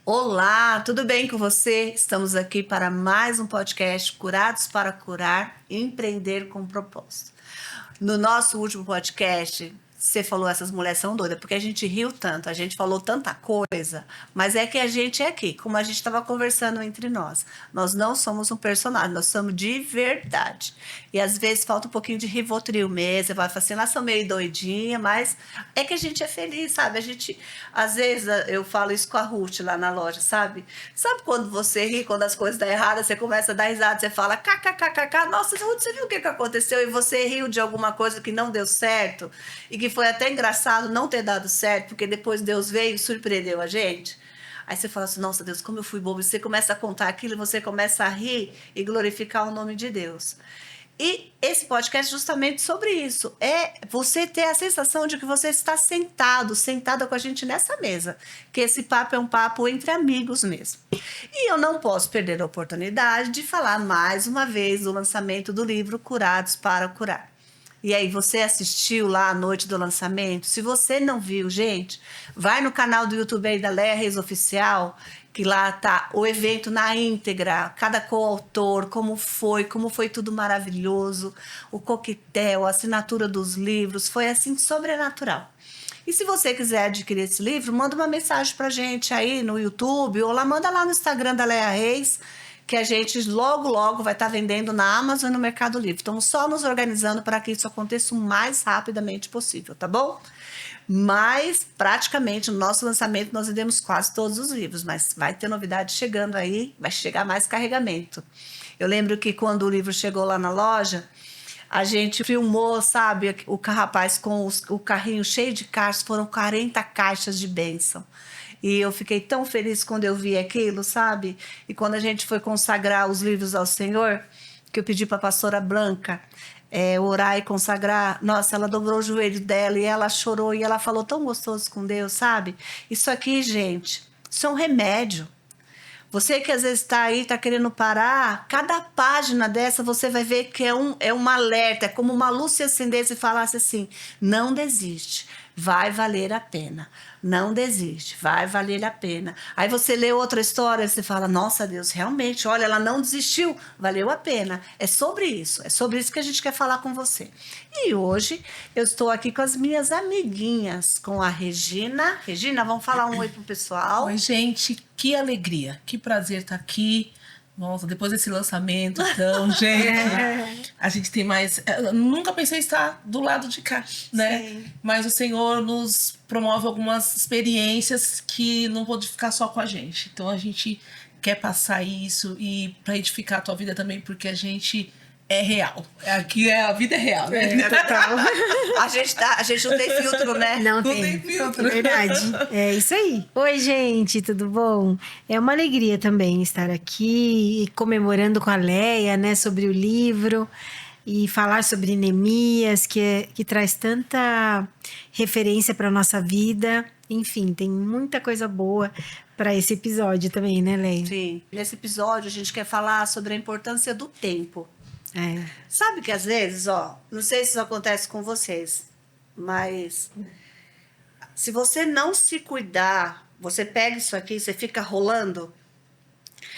Olá, tudo bem com você? Estamos aqui para mais um podcast Curados para Curar, Empreender com Propósito. No nosso último podcast, você falou essas mulheres são doidas, porque a gente riu tanto, a gente falou tanta coisa, mas é que a gente é aqui, como a gente estava conversando entre nós. Nós não somos um personagem, nós somos de verdade. E às vezes falta um pouquinho de Rivotril mesmo, você vai falar assim, nós somos meio doidinha, mas é que a gente é feliz, sabe? A gente, às vezes, eu falo isso com a Ruth lá na loja, sabe? Sabe quando você ri, quando as coisas dão errado, você começa a dar risada, você fala kkkk, nossa, Ruth, você viu o que aconteceu? E você riu de alguma coisa que não deu certo e que foi até engraçado não ter dado certo, porque depois Deus veio e surpreendeu a gente. Aí você fala assim, nossa Deus, como eu fui bobo. E você começa a contar aquilo e você começa a rir e glorificar o nome de Deus. E esse podcast é justamente sobre isso. É você ter a sensação de que você está sentada com a gente nessa mesa. Que esse papo é um papo entre amigos mesmo. E eu não posso perder a oportunidade de falar mais uma vez do lançamento do livro Curados para Curar. E aí, você assistiu lá a noite do lançamento? Se você não viu, gente, vai no canal do YouTube aí da Leia Reis Oficial, que lá tá o evento na íntegra, cada coautor, como foi tudo maravilhoso, o coquetel, a assinatura dos livros, foi assim sobrenatural. E se você quiser adquirir esse livro, manda uma mensagem pra gente aí no YouTube, ou lá manda lá no Instagram da Leia Reis, que a gente logo vai estar vendendo na Amazon e no Mercado Livre. Estamos só nos organizando para que isso aconteça o mais rapidamente possível, tá bom? Mas, praticamente, no nosso lançamento, nós vendemos quase todos os livros, mas vai ter novidade chegando aí, vai chegar mais carregamento. Eu lembro que quando o livro chegou lá na loja, a gente filmou, sabe, o rapaz com o carrinho cheio de caixas, foram 40 caixas de bênção. E eu fiquei tão feliz quando eu vi aquilo, sabe? E quando a gente foi consagrar os livros ao Senhor, que eu pedi para a pastora Blanca orar e consagrar, nossa, ela dobrou o joelho dela e ela chorou e ela falou tão gostoso com Deus, sabe? Isso aqui, gente, isso é um remédio. Você que às vezes está aí, está querendo parar, cada página dessa você vai ver que é um alerta, é como uma luz se acendesse e falasse assim, não desiste, vai valer a pena. Não desiste, vai valer a pena. Aí você lê outra história e você fala, nossa Deus, realmente, olha, ela não desistiu, valeu a pena. É sobre isso que a gente quer falar com você. E hoje eu estou aqui com as minhas amiguinhas, com a Regina. Regina, vamos falar um oi pro pessoal. Oi, gente, que alegria, que prazer estar aqui. Nossa, depois desse lançamento, então, gente, a gente tem mais... Eu nunca pensei em estar do lado de cá, né? Sim. Mas o Senhor nos promove algumas experiências que não pode ficar só com a gente. Então, a gente quer passar isso e para edificar a tua vida também, porque a gente é real. Aqui a vida é real, né? Total. A gente não tem filtro, né? Não tem tem. filtro. É verdade. É isso aí. Oi, gente, tudo bom? É uma alegria também estar aqui comemorando com a Leia, né, sobre o livro e falar sobre Neemias, que traz tanta referência para nossa vida. Enfim, tem muita coisa boa para esse episódio também, né, Leia? Sim. Nesse episódio a gente quer falar sobre a importância do tempo. É. Sabe que às vezes, ó, não sei se isso acontece com vocês, mas se você não se cuidar, você pega isso aqui, você fica rolando,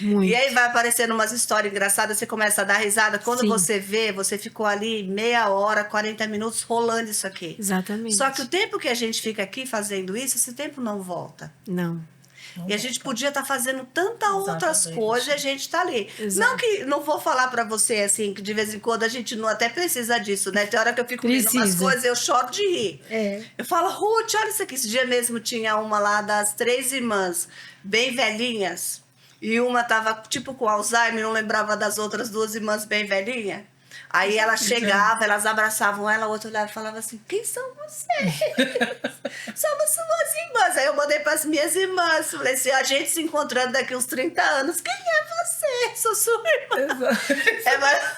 Muito. e aí vai aparecendo umas histórias engraçadas, você começa a dar risada. Quando Sim. você vê, você ficou ali meia hora, 40 minutos rolando isso aqui. Exatamente. Só que o tempo que a gente fica aqui fazendo isso, esse tempo não volta. Não. E a gente podia estar fazendo tantas outras Exatamente. coisas e a gente está ali. Exato. Não que não vou falar para você assim, que de vez em quando a gente não até precisa disso, né? Tem hora que eu fico vendo umas Precisa. coisas eu choro de rir. É. Eu falo, Ruth, olha isso aqui. Esse dia mesmo tinha uma lá das 3 irmãs, bem velhinhas, e uma tava tipo com Alzheimer, não lembrava das outras 2 irmãs bem velhinhas. Aí ela chegava, elas abraçavam ela, a outra olhava e falava assim, quem são vocês? Somos suas irmãs. Aí eu mandei para as minhas irmãs, falei assim, a gente se encontrando daqui uns 30 anos, quem é você? Sou sua irmã.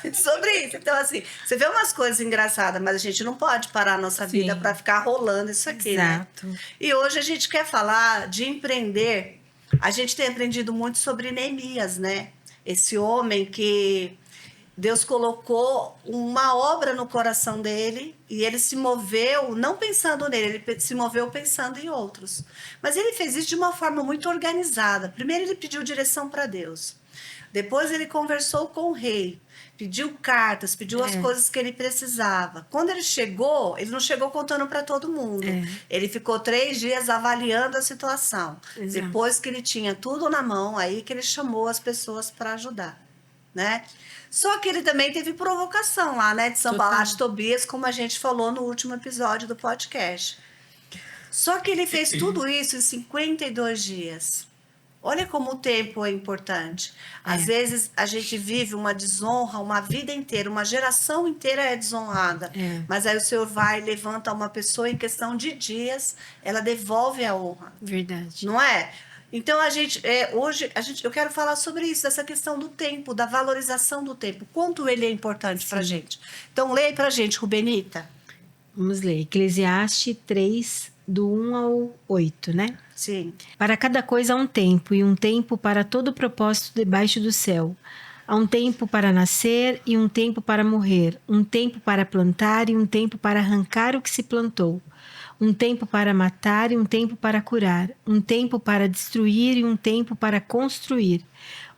É sobre isso. Então assim, você vê umas coisas engraçadas, mas a gente não pode parar a nossa Sim. vida para ficar rolando isso aqui, Exato. né? E hoje a gente quer falar de empreender. A gente tem aprendido muito sobre Neemias, né? Esse homem que Deus colocou uma obra no coração dele e ele se moveu não pensando nele, ele se moveu pensando em outros. Mas ele fez isso de uma forma muito organizada. Primeiro ele pediu direção para Deus. Depois ele conversou com o rei, pediu cartas, pediu as coisas que ele precisava. Quando ele chegou, ele não chegou contando para todo mundo. Ele ficou 3 dias avaliando a situação. Exato. Depois que ele tinha tudo na mão, aí que ele chamou as pessoas para ajudar, né? Só que ele também teve provocação lá, né? De Sanballat e Tobias, como a gente falou no último episódio do podcast. Só que ele fez tudo isso em 52 dias. Olha como o tempo é importante. Às vezes a gente vive uma desonra uma vida inteira, uma geração inteira é desonrada. Mas aí o Senhor vai e levanta uma pessoa em questão de dias, ela devolve a honra. Verdade. Não é? Então hoje eu quero falar sobre isso, dessa questão do tempo, da valorização do tempo. Quanto ele é importante para a gente. Então leia para a gente, Rubenita. Vamos ler. Eclesiastes 3, do 1 ao 8, né? Sim. Para cada coisa há um tempo, e um tempo para todo propósito debaixo do céu. Há um tempo para nascer e um tempo para morrer, um tempo para plantar e um tempo para arrancar o que se plantou, um tempo para matar e um tempo para curar, um tempo para destruir e um tempo para construir,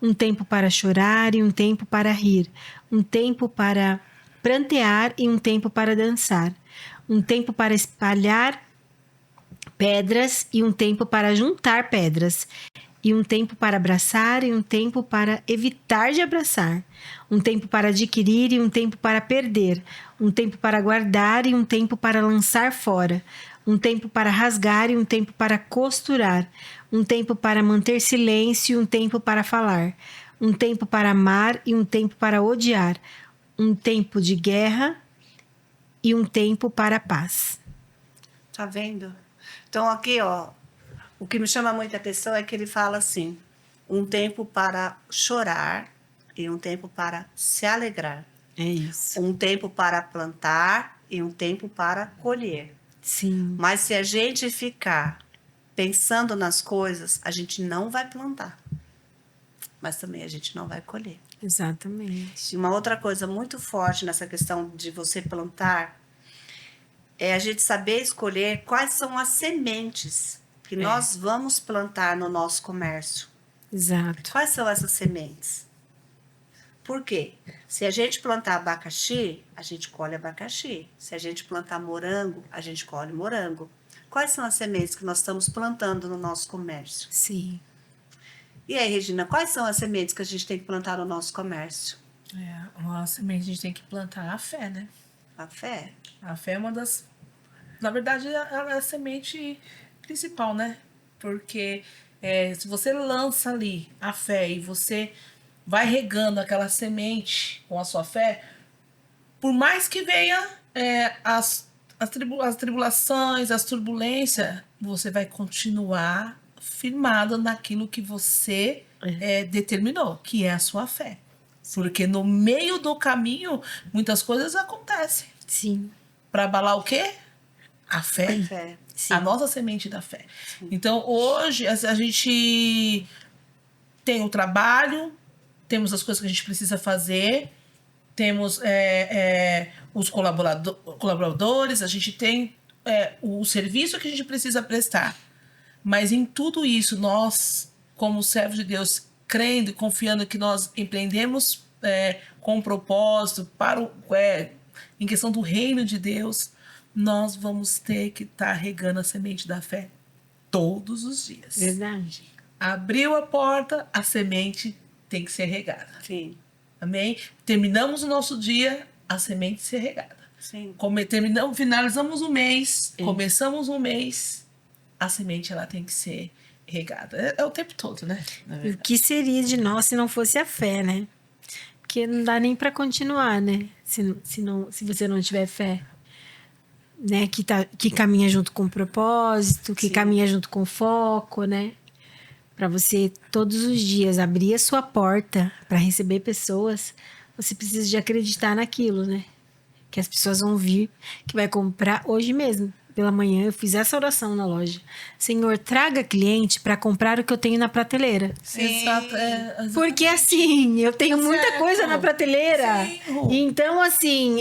um tempo para chorar e um tempo para rir, um tempo para prantear e um tempo para dançar, um tempo para espalhar pedras e um tempo para juntar pedras, e um tempo para abraçar e um tempo para evitar de abraçar, um tempo para adquirir e um tempo para perder, um tempo para guardar e um tempo para lançar fora, um tempo para rasgar e um tempo para costurar, um tempo para manter silêncio e um tempo para falar, um tempo para amar e um tempo para odiar, um tempo de guerra e um tempo para a paz. Tá vendo? Então aqui, ó, o que me chama muita atenção é que ele fala assim: um tempo para chorar e um tempo para se alegrar. É isso. Um tempo para plantar e um tempo para colher. Sim. Mas se a gente ficar pensando nas coisas, a gente não vai plantar. Mas também a gente não vai colher. Exatamente. E uma outra coisa muito forte nessa questão de você plantar é a gente saber escolher quais são as sementes que nós vamos plantar no nosso comércio. Exato. Quais são essas sementes? Por quê? Se a gente plantar abacaxi, a gente colhe abacaxi. Se a gente plantar morango, a gente colhe morango. Quais são as sementes que nós estamos plantando no nosso comércio? Sim. E aí, Regina, quais são as sementes que a gente tem que plantar no nosso comércio? Uma semente a gente tem que plantar a fé, né? A fé. A fé é uma das... Na verdade, ela é a semente principal, né? Porque se você lança ali a fé e você vai regando aquela semente com a sua fé, por mais que venha as tribulações, as turbulências, você vai continuar firmado naquilo que você determinou, que é a sua fé. Porque no meio do caminho, muitas coisas acontecem. Sim. Para abalar o quê? A fé. A fé. A nossa semente da fé. Então, hoje, a gente tem o trabalho, temos as coisas que a gente precisa fazer, temos os colaboradores, a gente tem o serviço que a gente precisa prestar. Mas em tudo isso, nós, como servos de Deus, crendo e confiando que nós empreendemos com um propósito em questão do reino de Deus, nós vamos ter que estar regando a semente da fé todos os dias. Verdade. Abriu a porta, a semente tem que ser regada. Sim. Amém? Terminamos o nosso dia, a semente ser regada. Sim. Finalizamos o mês, começamos um mês, a semente ela tem que ser regada. É o tempo todo, né? E o que seria de nós se não fosse a fé, né? Porque não dá nem para continuar, né? Se você não tiver fé. Né? Que caminha junto com o propósito, que caminha junto com o foco, né? Para você todos os dias abrir a sua porta para receber pessoas, você precisa de acreditar naquilo, né? Que as pessoas vão vir, que vai comprar hoje mesmo. pela manhã, eu fiz essa oração na loja. Senhor, traga cliente para comprar o que eu tenho na prateleira. Sim. Exato, Porque assim, eu tenho muita Certo. coisa na prateleira. Sim, Ru. Então, assim,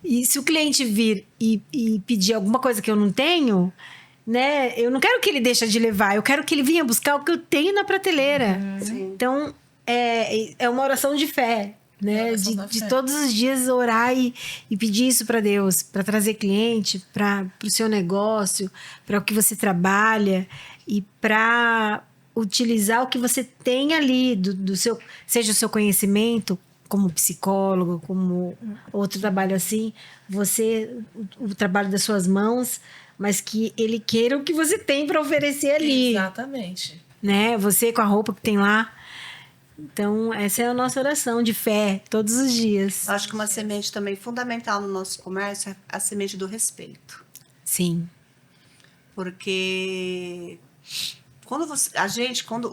e se o cliente vir e pedir alguma coisa que eu não tenho, né? Eu não quero que ele deixe de levar, eu quero que ele venha buscar o que eu tenho na prateleira. Sim. Então, é uma oração de fé, né? Oração da De fé. todos os dias orar e pedir isso para Deus, para trazer cliente, para o seu negócio, para o que você trabalha e para utilizar o que você tem ali do seu, seja o seu conhecimento como psicólogo, como outro trabalho assim, o trabalho das suas mãos, mas que ele queira o que você tem para oferecer ali, Exatamente. né? Você com a roupa que tem lá. Então, essa é a nossa oração de fé, todos os dias. Eu acho que uma semente também fundamental no nosso comércio é a semente do respeito. Sim. Porque quando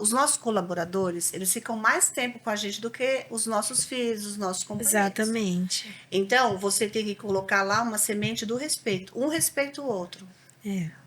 os nossos colaboradores, eles ficam mais tempo com a gente do que os nossos filhos, os nossos companheiros. Exatamente. Então, você tem que colocar lá uma semente do respeito. Um respeita o outro.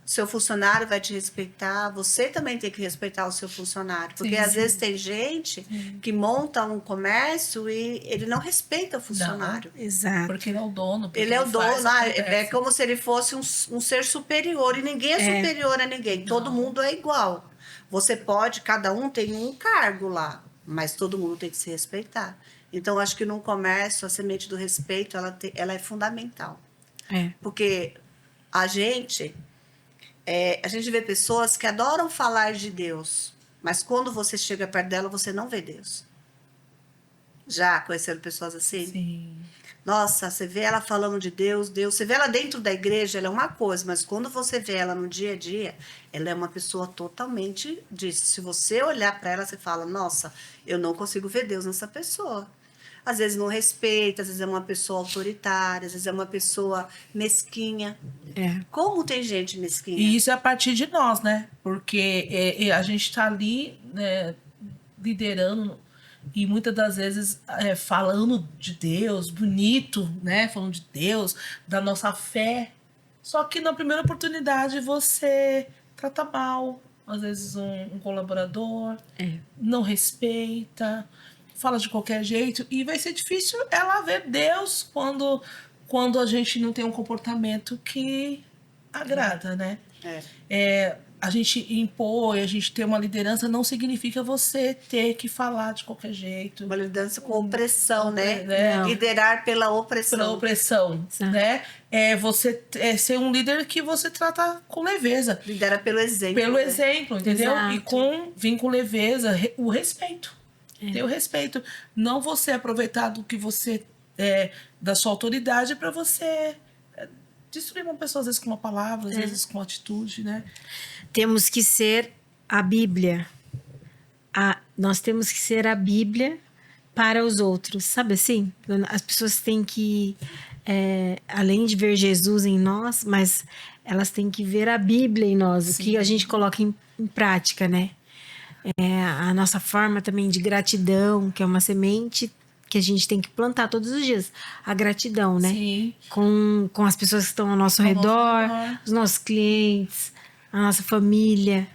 Seu funcionário vai te respeitar, você também tem que respeitar o seu funcionário. Porque Sim, às sim. vezes tem gente que monta um comércio e ele não respeita o funcionário. Exato. Porque ele é o dono. porque Ele é o faz, dono, é acontece. como se ele fosse um ser superior. E ninguém é superior a ninguém, todo mundo é igual. Você pode, cada um tem um cargo lá, mas todo mundo tem que se respeitar. Então, acho que no comércio, a semente do respeito, ela é fundamental. Porque a gente vê pessoas que adoram falar de Deus, mas quando você chega perto dela, você não vê Deus. Já conheceram pessoas assim? Sim. Nossa, você vê ela falando de Deus, você vê ela dentro da igreja, ela é uma coisa, mas quando você vê ela no dia a dia, ela é uma pessoa totalmente disso. Se você olhar para ela, você fala, nossa, eu não consigo ver Deus nessa pessoa. Às vezes não respeita, às vezes é uma pessoa autoritária, às vezes é uma pessoa mesquinha. Como tem gente mesquinha? E isso é a partir de nós, né? Porque a gente está ali, né, liderando e muitas das vezes falando de Deus, bonito, né? Falando de Deus, da nossa fé. Só que na primeira oportunidade você trata mal, às vezes um colaborador, não respeita, fala de qualquer jeito. E vai ser difícil ela ver Deus quando a gente não tem um comportamento que agrada, né? A gente impor, a gente ter uma liderança não significa você ter que falar de qualquer jeito. Uma liderança com opressão, né? Não. Liderar pela opressão. Pela opressão, Exato. né? Você ser um líder que você trata com leveza. Lidera pelo exemplo. Pelo né? exemplo, entendeu? Exato. E vir com leveza, o respeito. Ter o respeito. Não você aproveitar do que você da sua autoridade para você destruir uma pessoa, às vezes com uma palavra, às vezes com uma atitude, né? Temos que ser a Bíblia. Nós temos que ser a Bíblia para os outros, sabe assim? As pessoas têm que, além de ver Jesus em nós, mas elas têm que ver a Bíblia em nós, o que a gente coloca em prática, né? A nossa forma também de gratidão, que é uma semente que a gente tem que plantar todos os dias. A gratidão, né? Sim. Com as pessoas que estão ao nosso redor, os nossos clientes, a nossa família,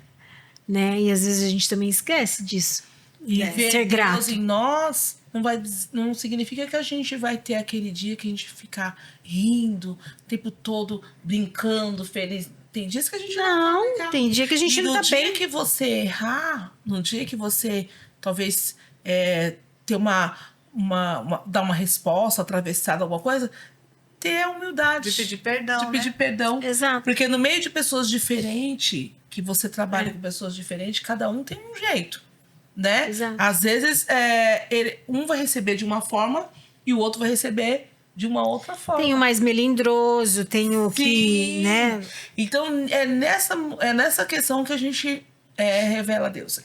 né? E às vezes a gente também esquece disso. E ver ser Deus grato. em nós não significa que a gente vai ter aquele dia que a gente ficar rindo o tempo todo, brincando, feliz. Tem dias que a gente não vai brincar. Tem dia que a gente não tá no bem. dia que você errar, no dia que você talvez ter dar uma resposta atravessada, alguma coisa, ter a humildade. De pedir perdão, De pedir perdão. Exato. Porque no meio de pessoas diferentes, que você trabalha com pessoas diferentes, cada um tem um jeito, né? Exato. Às vezes, um vai receber de uma forma e o outro vai receber de uma outra forma. Tem o mais melindroso, tem o que, Sim. né? Então, é nessa questão que a gente revela a Deus.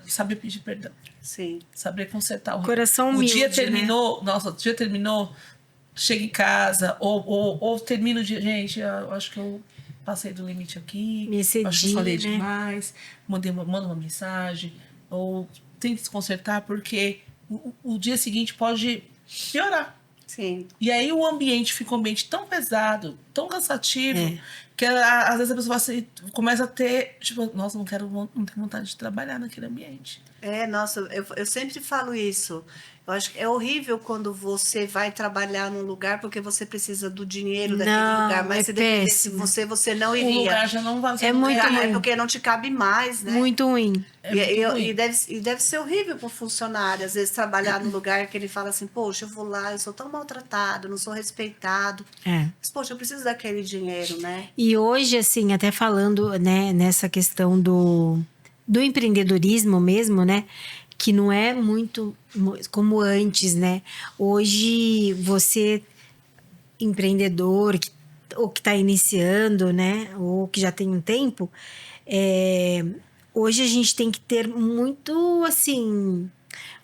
Saber pedir perdão. Sim. Saber consertar o Coração O humilde, dia terminou, nossa, o dia terminou, chega em casa, ou termina o dia, gente, eu acho que eu passei do limite aqui, Me excedi, acho que eu falei né? demais, manda uma mensagem, ou tem que se consertar, porque o dia seguinte pode piorar. Sim. E aí o ambiente fica um ambiente tão pesado, tão cansativo, que às vezes a pessoa assim, começa a ter, tipo, nossa, não tenho vontade de trabalhar naquele ambiente. Nossa, eu sempre falo isso. Eu acho que é horrível quando você vai trabalhar num lugar porque você precisa do dinheiro daquele Não, lugar, mas é se dependesse de péssimo. você não O iria. lugar já não vai É muito É ruim. porque não te cabe mais, né? Muito ruim. É muito ruim. E deve ser horrível para o funcionário, às vezes, trabalhar num lugar que ele fala assim, poxa, eu vou lá, eu sou tão maltratado, não sou respeitado. É. Mas, poxa, eu preciso daquele dinheiro, né? E hoje, assim, até falando, né, nessa questão do empreendedorismo mesmo, né? Que não é muito como antes, né? Hoje, você, empreendedor, ou que está iniciando, né? Ou que já tem um tempo, hoje a gente tem que ter muito, assim,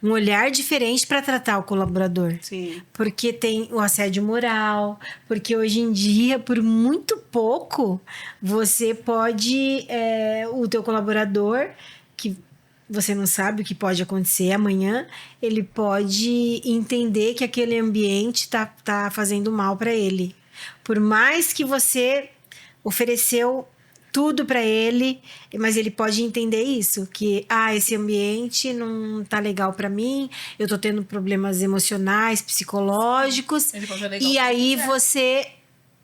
um olhar diferente para tratar o colaborador. Sim. Porque tem o assédio moral, porque hoje em dia, por muito pouco, você pode, o teu colaborador, que você não sabe o que pode acontecer amanhã, ele pode entender que aquele ambiente tá fazendo mal para ele. Por mais que você ofereceu tudo para ele, mas ele pode entender isso, que esse ambiente não tá legal para mim, eu tô tendo problemas emocionais, psicológicos, Ele pode alegar o e que aí quiser. você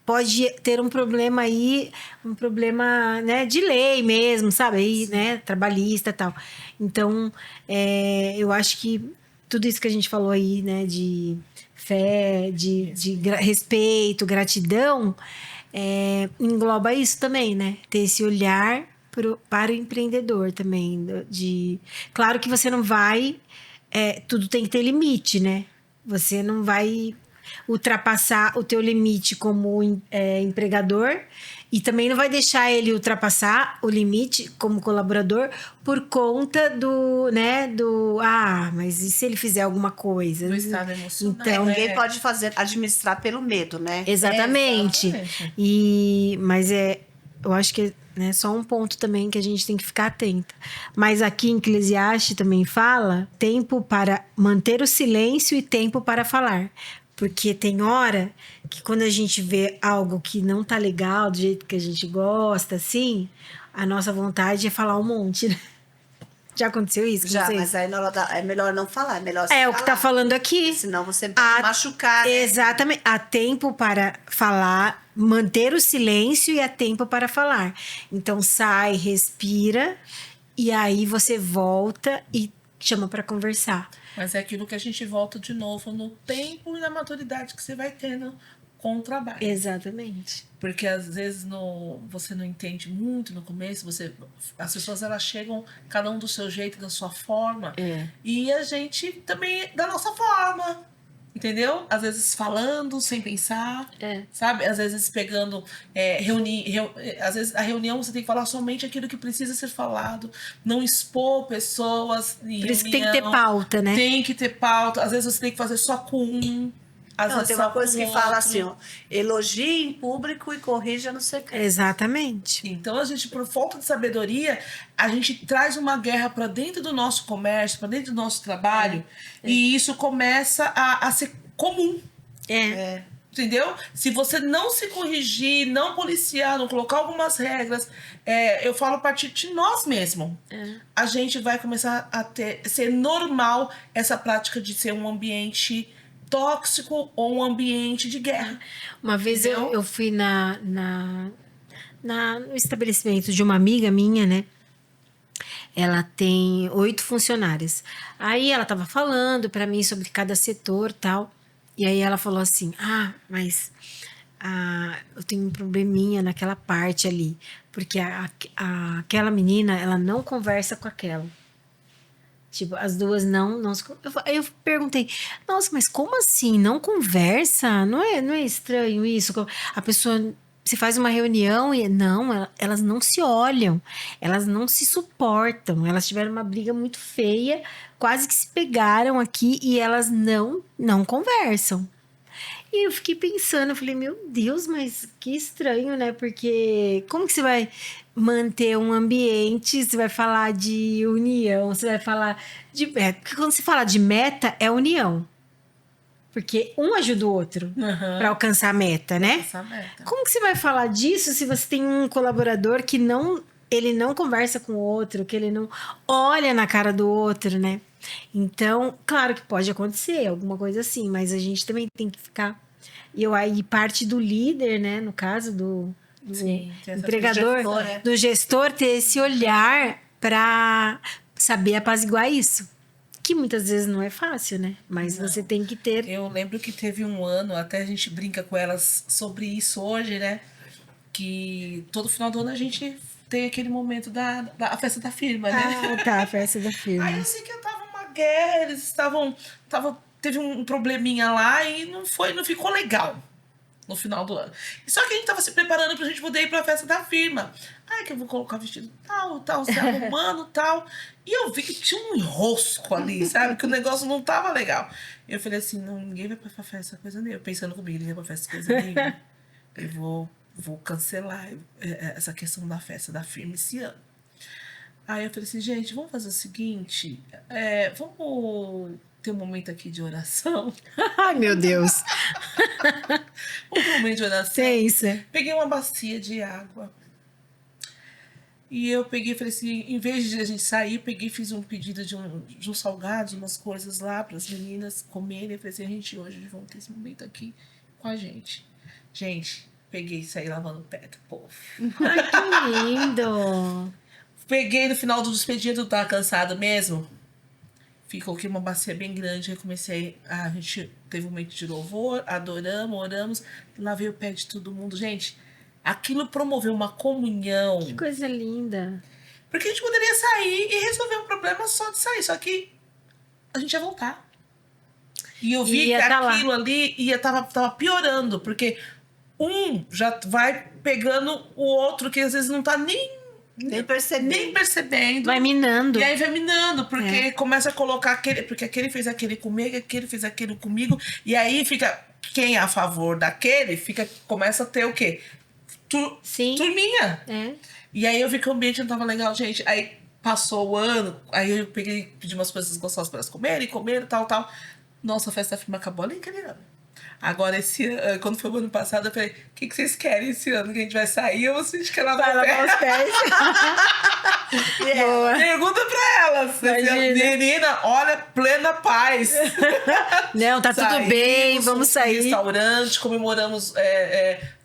pode ter um problema aí, um problema, né, de lei mesmo, sabe, aí, né, trabalhista e tal. Então, eu acho que tudo isso que a gente falou aí, né, de fé, de respeito, gratidão, engloba isso também, né? Ter esse olhar para o empreendedor também. Claro que você não vai. Tudo tem que ter limite, né? Você não vai ultrapassar o teu limite como empregador e também não vai deixar ele ultrapassar o limite como colaborador por conta mas e se ele fizer alguma coisa? Do estado emocional. Então, Ninguém pode administrar pelo medo, né? exatamente. Exatamente. Mas eu acho que é só um ponto também que a gente tem que ficar atenta. Mas aqui em Eclesiastes também fala tempo para manter o silêncio e tempo para falar. Porque tem hora que quando a gente vê algo que não tá legal, do jeito que a gente gosta, assim, a nossa vontade é falar um monte, né? Já aconteceu isso com Já, vocês? mas aí na hora é melhor não falar, é melhor se O que tá falando aqui. Senão você pode machucar, né? Exatamente. Há tempo para falar, manter o silêncio e há tempo para falar. Então sai, respira e aí você volta e chama para conversar. Mas é aquilo que a gente volta de novo no tempo e na maturidade que você vai tendo com o trabalho. Exatamente. Porque às vezes você não entende muito no começo, as pessoas elas chegam cada um do seu jeito, da sua forma, e a gente também da nossa forma, entendeu? Às vezes falando sem pensar, sabe? Às vezes pegando, às vezes a reunião você tem que falar somente aquilo que precisa ser falado, não expor pessoas em Por isso que tem que reunião. ter pauta, né? Tem que ter pauta, às vezes você tem que fazer só com um. Não, tem uma coisa que fala assim, ó, elogie em público e corrija no secreto. Exatamente. Então, a gente, por falta de sabedoria, a gente traz uma guerra para dentro do nosso comércio, para dentro do nosso trabalho, e isso começa a ser comum. Entendeu? Se você não se corrigir, não policiar, não colocar algumas regras, eu falo a partir de nós mesmos. A gente vai começar a ser normal essa prática de ser um ambiente tóxico ou um ambiente de guerra. Uma vez eu fui no estabelecimento de uma amiga minha, né? Ela tem 8 funcionárias. Aí ela tava falando para mim sobre cada setor e tal. E aí ela falou assim, mas eu tenho um probleminha naquela parte ali. Porque aquela menina, ela não conversa com aquela. Tipo, as duas não aí eu perguntei, nossa, mas como assim? Não conversa? Não é estranho isso? A pessoa, se faz uma reunião e elas não se olham, elas não se suportam, elas tiveram uma briga muito feia, quase que se pegaram aqui e elas não conversam. E eu fiquei pensando, eu falei, meu Deus, mas que estranho, né? Porque como que você vai manter um ambiente, você vai falar de união, você vai falar de meta. Porque quando você fala de meta, é união. Porque um ajuda o outro para alcançar a meta, né? Essa meta. Como que você vai falar disso se você tem um colaborador que ele não conversa com o outro, que ele não olha na cara do outro, né? Então, claro que pode acontecer alguma coisa assim, mas a gente também tem que ficar. E eu aí parte do líder, né? No caso do Sim, tem essa empregador, gestor, né? do gestor ter esse olhar para saber apaziguar isso. Que muitas vezes não é fácil, né? Mas Não. você tem que ter. Eu lembro que teve um ano, até a gente brinca com elas sobre isso hoje, né? Que todo final do ano a gente tem aquele momento da festa da firma, né? Ah, tá, a festa da firma. Aí eu sei que eu tava uma guerra, eles estavam. Teve um probleminha lá e não ficou legal no final do ano. E só que a gente tava se preparando pra gente poder ir pra festa da firma. Ai, que eu vou colocar vestido tal, se arrumando tal. E eu vi que tinha um enrosco ali, sabe? Que o negócio não tava legal. E eu falei assim: não, ninguém vai pra festa coisa nenhuma. Pensando comigo, ninguém vai pra festa coisa nenhuma. Eu vou cancelar essa questão da festa da firma esse ano. Aí eu falei assim, gente, vamos fazer o seguinte, vamos ter um momento aqui de oração. Ai, meu Deus. Um momento de oração. Tem isso. Peguei uma bacia de água. E eu peguei e falei assim, em vez de a gente sair, peguei e fiz um pedido de uns salgados, umas coisas lá para as meninas comerem. Eu falei assim, a gente hoje vamos ter esse momento aqui com a gente. Gente, peguei e saí lavando o pé do povo. Ai, que lindo. Peguei no final do expediente, eu tava cansado mesmo. Ficou aqui uma bacia bem grande. A gente teve um momento de louvor, adoramos, oramos, lavei o pé de todo mundo. Gente, aquilo promoveu uma comunhão. Que coisa linda. Porque a gente poderia sair e resolver um problema só de sair, só que a gente ia voltar. E eu vi que aquilo ali tava piorando, porque um já vai pegando o outro que às vezes não tá nem percebendo. Vai minando. E aí vai minando, porque começa a colocar porque aquele fez aquele comigo, aquele fez aquele comigo, e aí fica quem é a favor daquele, começa a ter o quê? Sim. Turminha. É. E aí eu vi que o ambiente não tava legal, gente. Aí passou o ano, aí eu pedi umas coisas gostosas para elas comerem, tal. Nossa, a festa da firma acabou ali aquele ano. Agora, esse ano, quando foi o ano passado, eu falei, o que vocês querem esse ano? Que a gente vai sair ou se a gente quer lavar o pé? Os pés. Boa. Pergunta pra elas. Imagina. Menina, olha, plena paz. Não, tá tudo bem, vamos sair. Restaurante, comemoramos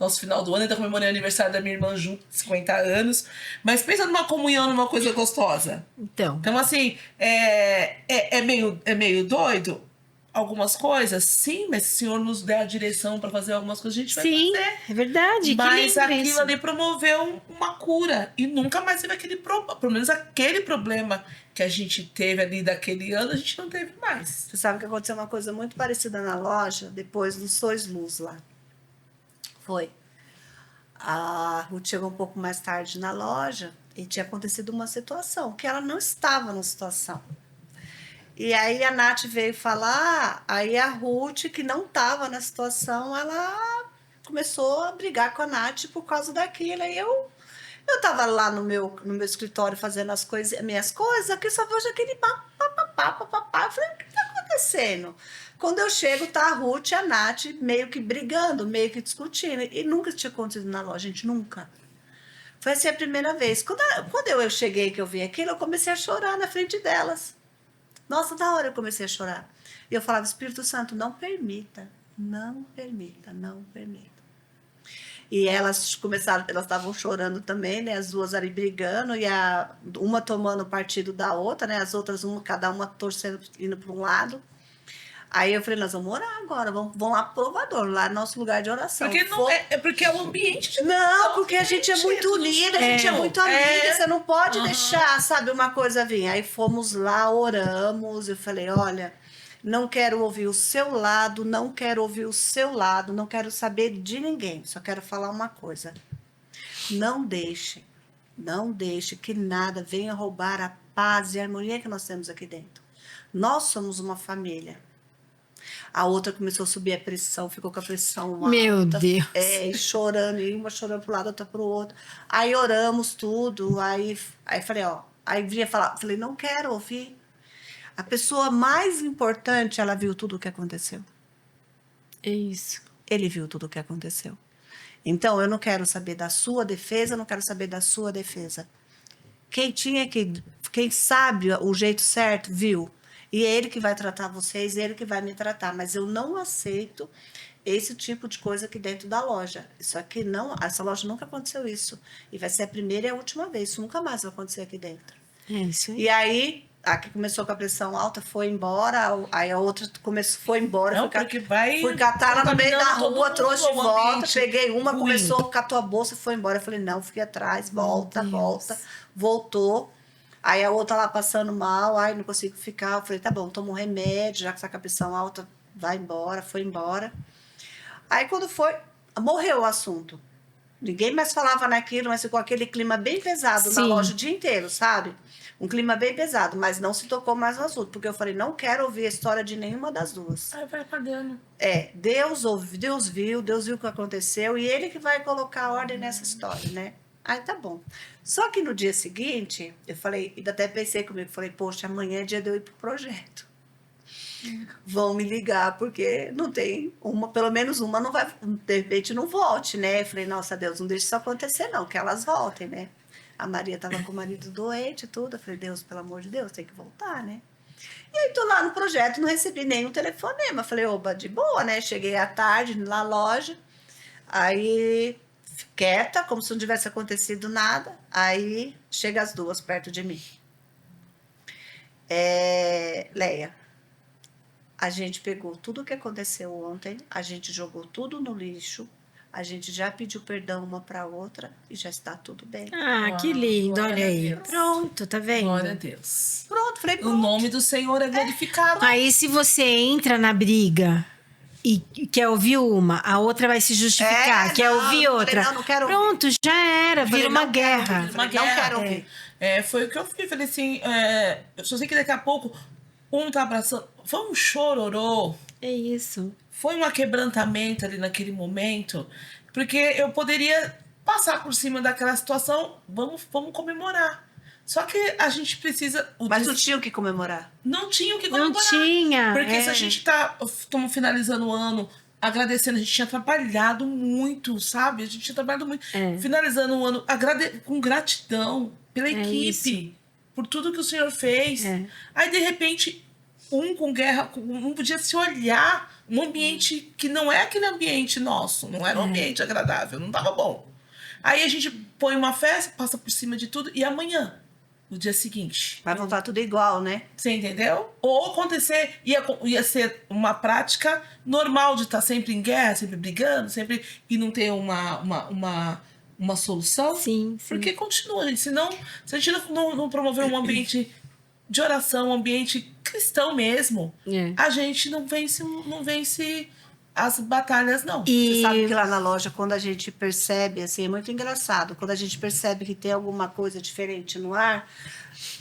nosso final do ano, ainda comemorei o aniversário da minha irmã junto, 50 anos. Mas pensa numa comunhão, numa coisa gostosa. Então, assim, é meio doido algumas coisas, sim, mas se o Senhor nos der a direção para fazer algumas coisas, a gente vai fazer. É verdade. Mas que lindo aquilo isso. ali promoveu uma cura. E nunca mais teve pelo menos aquele problema que a gente teve ali daquele ano, a gente não teve mais. Você sabe que aconteceu uma coisa muito parecida na loja, depois do Sois Luz lá. Foi. A Ruth chegou um pouco mais tarde na loja e tinha acontecido uma situação, que ela não estava na situação. E aí a Nath veio falar, aí a Ruth, que não estava na situação, ela começou a brigar com a Nath por causa daquilo. Aí eu estava lá no meu escritório fazendo as minhas coisas, aqui só vejo aquele papapá. Eu falei, o que está acontecendo? Quando eu chego, tá a Ruth e a Nath meio que brigando, meio que discutindo. E nunca tinha acontecido na loja, gente, nunca. Foi assim a primeira vez. Quando eu cheguei, que eu vi aquilo, eu comecei a chorar na frente delas. Nossa, da hora eu comecei a chorar. E eu falava, Espírito Santo, não permita. E elas estavam chorando também, né? As duas ali brigando, e uma tomando partido da outra, né? As outras, cada uma torcendo, indo para um lado. Aí eu falei, nós vamos orar agora, vamos lá pro provador, lá no nosso lugar de oração. Porque porque é o ambiente. Não, porque a gente é muito unida, a gente é muito amiga, você não pode deixar, sabe, uma coisa vir. Aí fomos lá, oramos, eu falei, olha, não quero ouvir o seu lado, não quero saber de ninguém, só quero falar uma coisa. Não deixe que nada venha roubar a paz e a harmonia que nós temos aqui dentro. Nós somos uma família. A outra começou a subir a pressão, ficou com a pressão alta. Meu Deus. E chorando, e uma chorando para o lado, outra para o outro. Aí oramos tudo, aí falei, aí vinha falar, falei, não quero ouvir. A pessoa mais importante, ela viu tudo o que aconteceu. É isso. Ele viu tudo o que aconteceu. Então, eu não quero saber da sua defesa, eu não quero saber da sua defesa. Quem sabe o jeito certo, viu? E é ele que vai tratar vocês, ele que vai me tratar. Mas eu não aceito esse tipo de coisa aqui dentro da loja. Isso aqui não, essa loja nunca aconteceu isso. E vai ser a primeira e a última vez. Isso nunca mais vai acontecer aqui dentro. É isso aí. E aí, a que começou com a pressão alta foi embora, aí a outra foi embora. Não, porque vai fui catar lá no meio da contaminando todo rua, mundo, trouxe de o volta, ambiente peguei uma, ruim. começou, catou a bolsa e foi embora. Eu falei, não, fui atrás, volta, Deus. volta. Voltou. Aí a outra lá passando mal, ai, não consigo ficar. Eu falei, tá bom, toma um remédio, já que tá com a pressão alta, vai embora, foi embora. Aí quando foi, morreu o assunto. Ninguém mais falava naquilo, mas ficou aquele clima bem pesado na Sim. loja o dia inteiro, sabe? Um clima bem pesado, mas não se tocou mais no assunto, porque eu falei, não quero ouvir a história de nenhuma das duas. Aí vai apagando. Deus ouviu, Deus viu o que aconteceu, e ele que vai colocar ordem nessa história, né? Aí tá bom. Só que no dia seguinte, eu falei, ainda até pensei comigo, falei, poxa, amanhã é dia de eu ir pro projeto. Vão me ligar, porque não tem uma, pelo menos uma não vai, de repente não volte, né? Eu falei, nossa Deus, não deixe isso acontecer não, que elas voltem, né? A Maria tava com o marido doente e tudo, eu falei, Deus, pelo amor de Deus, tem que voltar, né? E aí tô lá no projeto, não recebi nenhum telefonema, falei, oba, de boa, né? Cheguei à tarde na loja, aí quieta, como se não tivesse acontecido nada, aí chega as duas perto de mim. Leia, a gente pegou tudo o que aconteceu ontem, a gente jogou tudo no lixo, a gente já pediu perdão uma para outra e já está tudo bem. Ah, Uau, que lindo, glória olha a aí. Deus. Pronto, tá vendo? Glória a Deus. Pronto, falei, O pronto. nome do Senhor é glorificado. Aí se você entra na briga e quer ouvir uma, a outra vai se justificar, quer não, ouvir eu falei, outra. não quero ouvir. Pronto, já era, Eu falei, vira uma não quero guerra. ouvir. Uma Não guerra. quero ouvir. Foi o que eu fiz. Falei assim, eu só sei que daqui a pouco um tá abraçando. Foi um chororô. É isso. Foi um aquebrantamento ali naquele momento. Porque eu poderia passar por cima daquela situação. Vamos comemorar. Só que a gente precisa... Mas não tinha o que comemorar. Não tinha o que Não comemorar. tinha. Porque se a gente estamos finalizando o ano, agradecendo, a gente tinha trabalhado muito, sabe? A gente tinha trabalhado muito. É. Finalizando o ano, com gratidão pela equipe, isso. por tudo que o Senhor fez. É. Aí, de repente, com guerra, não podia se olhar num ambiente que não é aquele ambiente nosso, não era um ambiente agradável, não estava bom. Aí a gente põe uma festa, passa por cima de tudo, e amanhã, no dia seguinte, Vai voltar tudo igual, né? você entendeu? Ou acontecer, ia ser uma prática normal de estar sempre em guerra, sempre brigando, sempre e não ter uma solução. Sim, sim. Porque continua, gente. Senão, se a gente não promover um ambiente de oração, um ambiente cristão mesmo, a gente não vence as batalhas, não. Você sabe que lá na loja, quando a gente percebe, assim, é muito engraçado, quando a gente percebe que tem alguma coisa diferente no ar,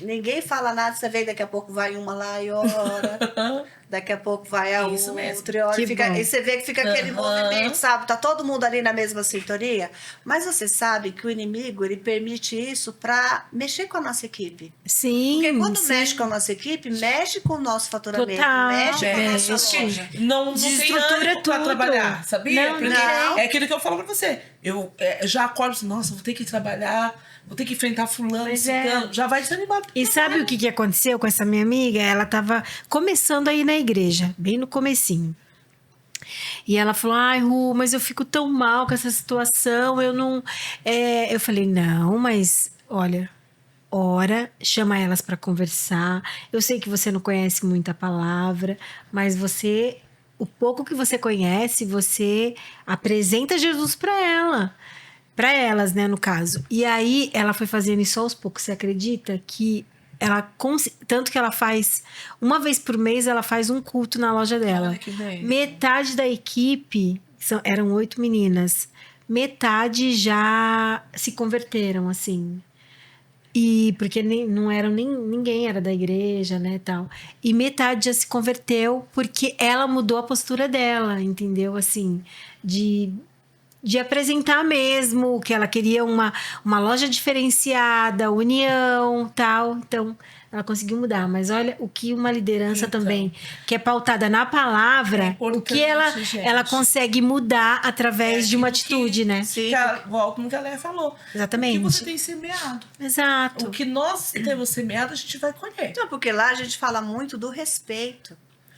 ninguém fala nada, você vê, daqui a pouco vai uma lá e ora, daqui a pouco vai a Isso mesmo. outra e ora, Que e fica, bom. e você vê que fica aquele movimento, sabe? Tá todo mundo ali na mesma sintonia, mas você sabe que o inimigo, ele permite isso para mexer com a nossa equipe. Sim. Porque quando sim. mexe com a nossa equipe, mexe com o nosso faturamento, Total. mexe com a nossa Mexe. loja. Não tem Desestrutura ânimo pra tudo. trabalhar, sabia? Não, Porque não. é aquilo que eu falo pra você. Eu já acordo assim, nossa, vou ter que trabalhar, vou ter que enfrentar fulano, Mas ciclano. Já vai desanimado. E sabe o que aconteceu com essa minha amiga? Ela tava começando aí na igreja, bem no comecinho. E ela falou, ai, Ru, mas eu fico tão mal com essa situação, eu não... Eu falei, não, mas olha, ora, chama elas para conversar. Eu sei que você não conhece muita palavra, mas você, o pouco que você conhece, você apresenta Jesus para ela. Para elas, né, no caso. E aí, ela foi fazendo isso aos poucos. Você acredita que ela... Tanto que ela faz... Uma vez por mês, ela faz um culto na loja dela. Olha que bem. Metade da equipe... Eram 8 meninas. Metade já se converteram, assim. E porque ninguém era da igreja, né, tal. E metade já se converteu porque ela mudou a postura dela, entendeu? Assim, de apresentar mesmo que ela queria uma loja diferenciada, união, tal. Então, ela conseguiu mudar. Mas olha o que uma liderança Então. também, que é pautada na palavra, É o que importante, gente. ela consegue mudar através de uma atitude, né? Sim. Como que a Léa falou. Exatamente. O que você tem semeado. Exato. O que nós temos semeado, a gente vai colher. Não, porque lá a gente fala muito do respeito.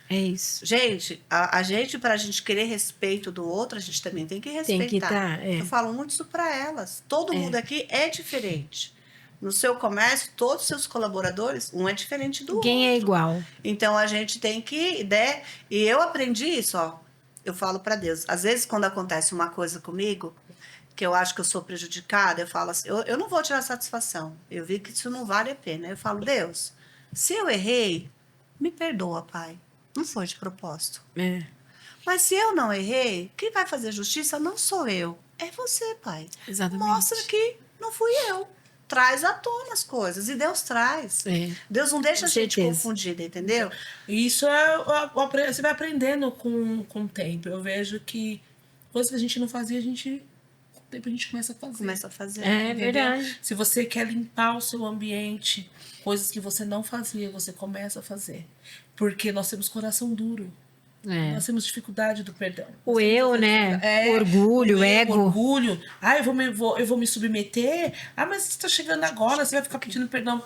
É isso. Gente, a gente, para a gente querer respeito do outro, a gente também tem que respeitar. Tem que tá, é. Eu falo muito isso para elas. Todo mundo aqui é diferente. No seu comércio, todos os seus colaboradores, um é diferente do outro. Ninguém é igual. Então, a gente tem que, né? E eu aprendi isso, ó. Eu falo para Deus. Às vezes, quando acontece uma coisa comigo, que eu acho que eu sou prejudicada, eu falo assim, eu não vou tirar satisfação. Eu vi que isso não vale a pena. Eu falo, Deus, se eu errei, me perdoa, Pai. Não foi de propósito. É. Mas se eu não errei, quem vai fazer justiça não sou eu. É você, Pai. Exatamente. Mostra que não fui eu. Traz à tona as coisas. E Deus traz. É. Deus não deixa Com a gente certeza. confundida, entendeu? E isso você vai aprendendo com o tempo. Eu vejo que coisas que a gente não fazia, com o tempo a gente começa a fazer. Começa a fazer. É Entendeu? verdade. Se você quer limpar o seu ambiente, coisas que você não fazia, você começa a fazer. Porque nós temos coração duro. É. Nós temos dificuldade do perdão. O eu, né? É, Orgulho, o ego. Orgulho. Ah, eu vou me submeter. Ah, mas você está chegando agora, você vai ficar pedindo perdão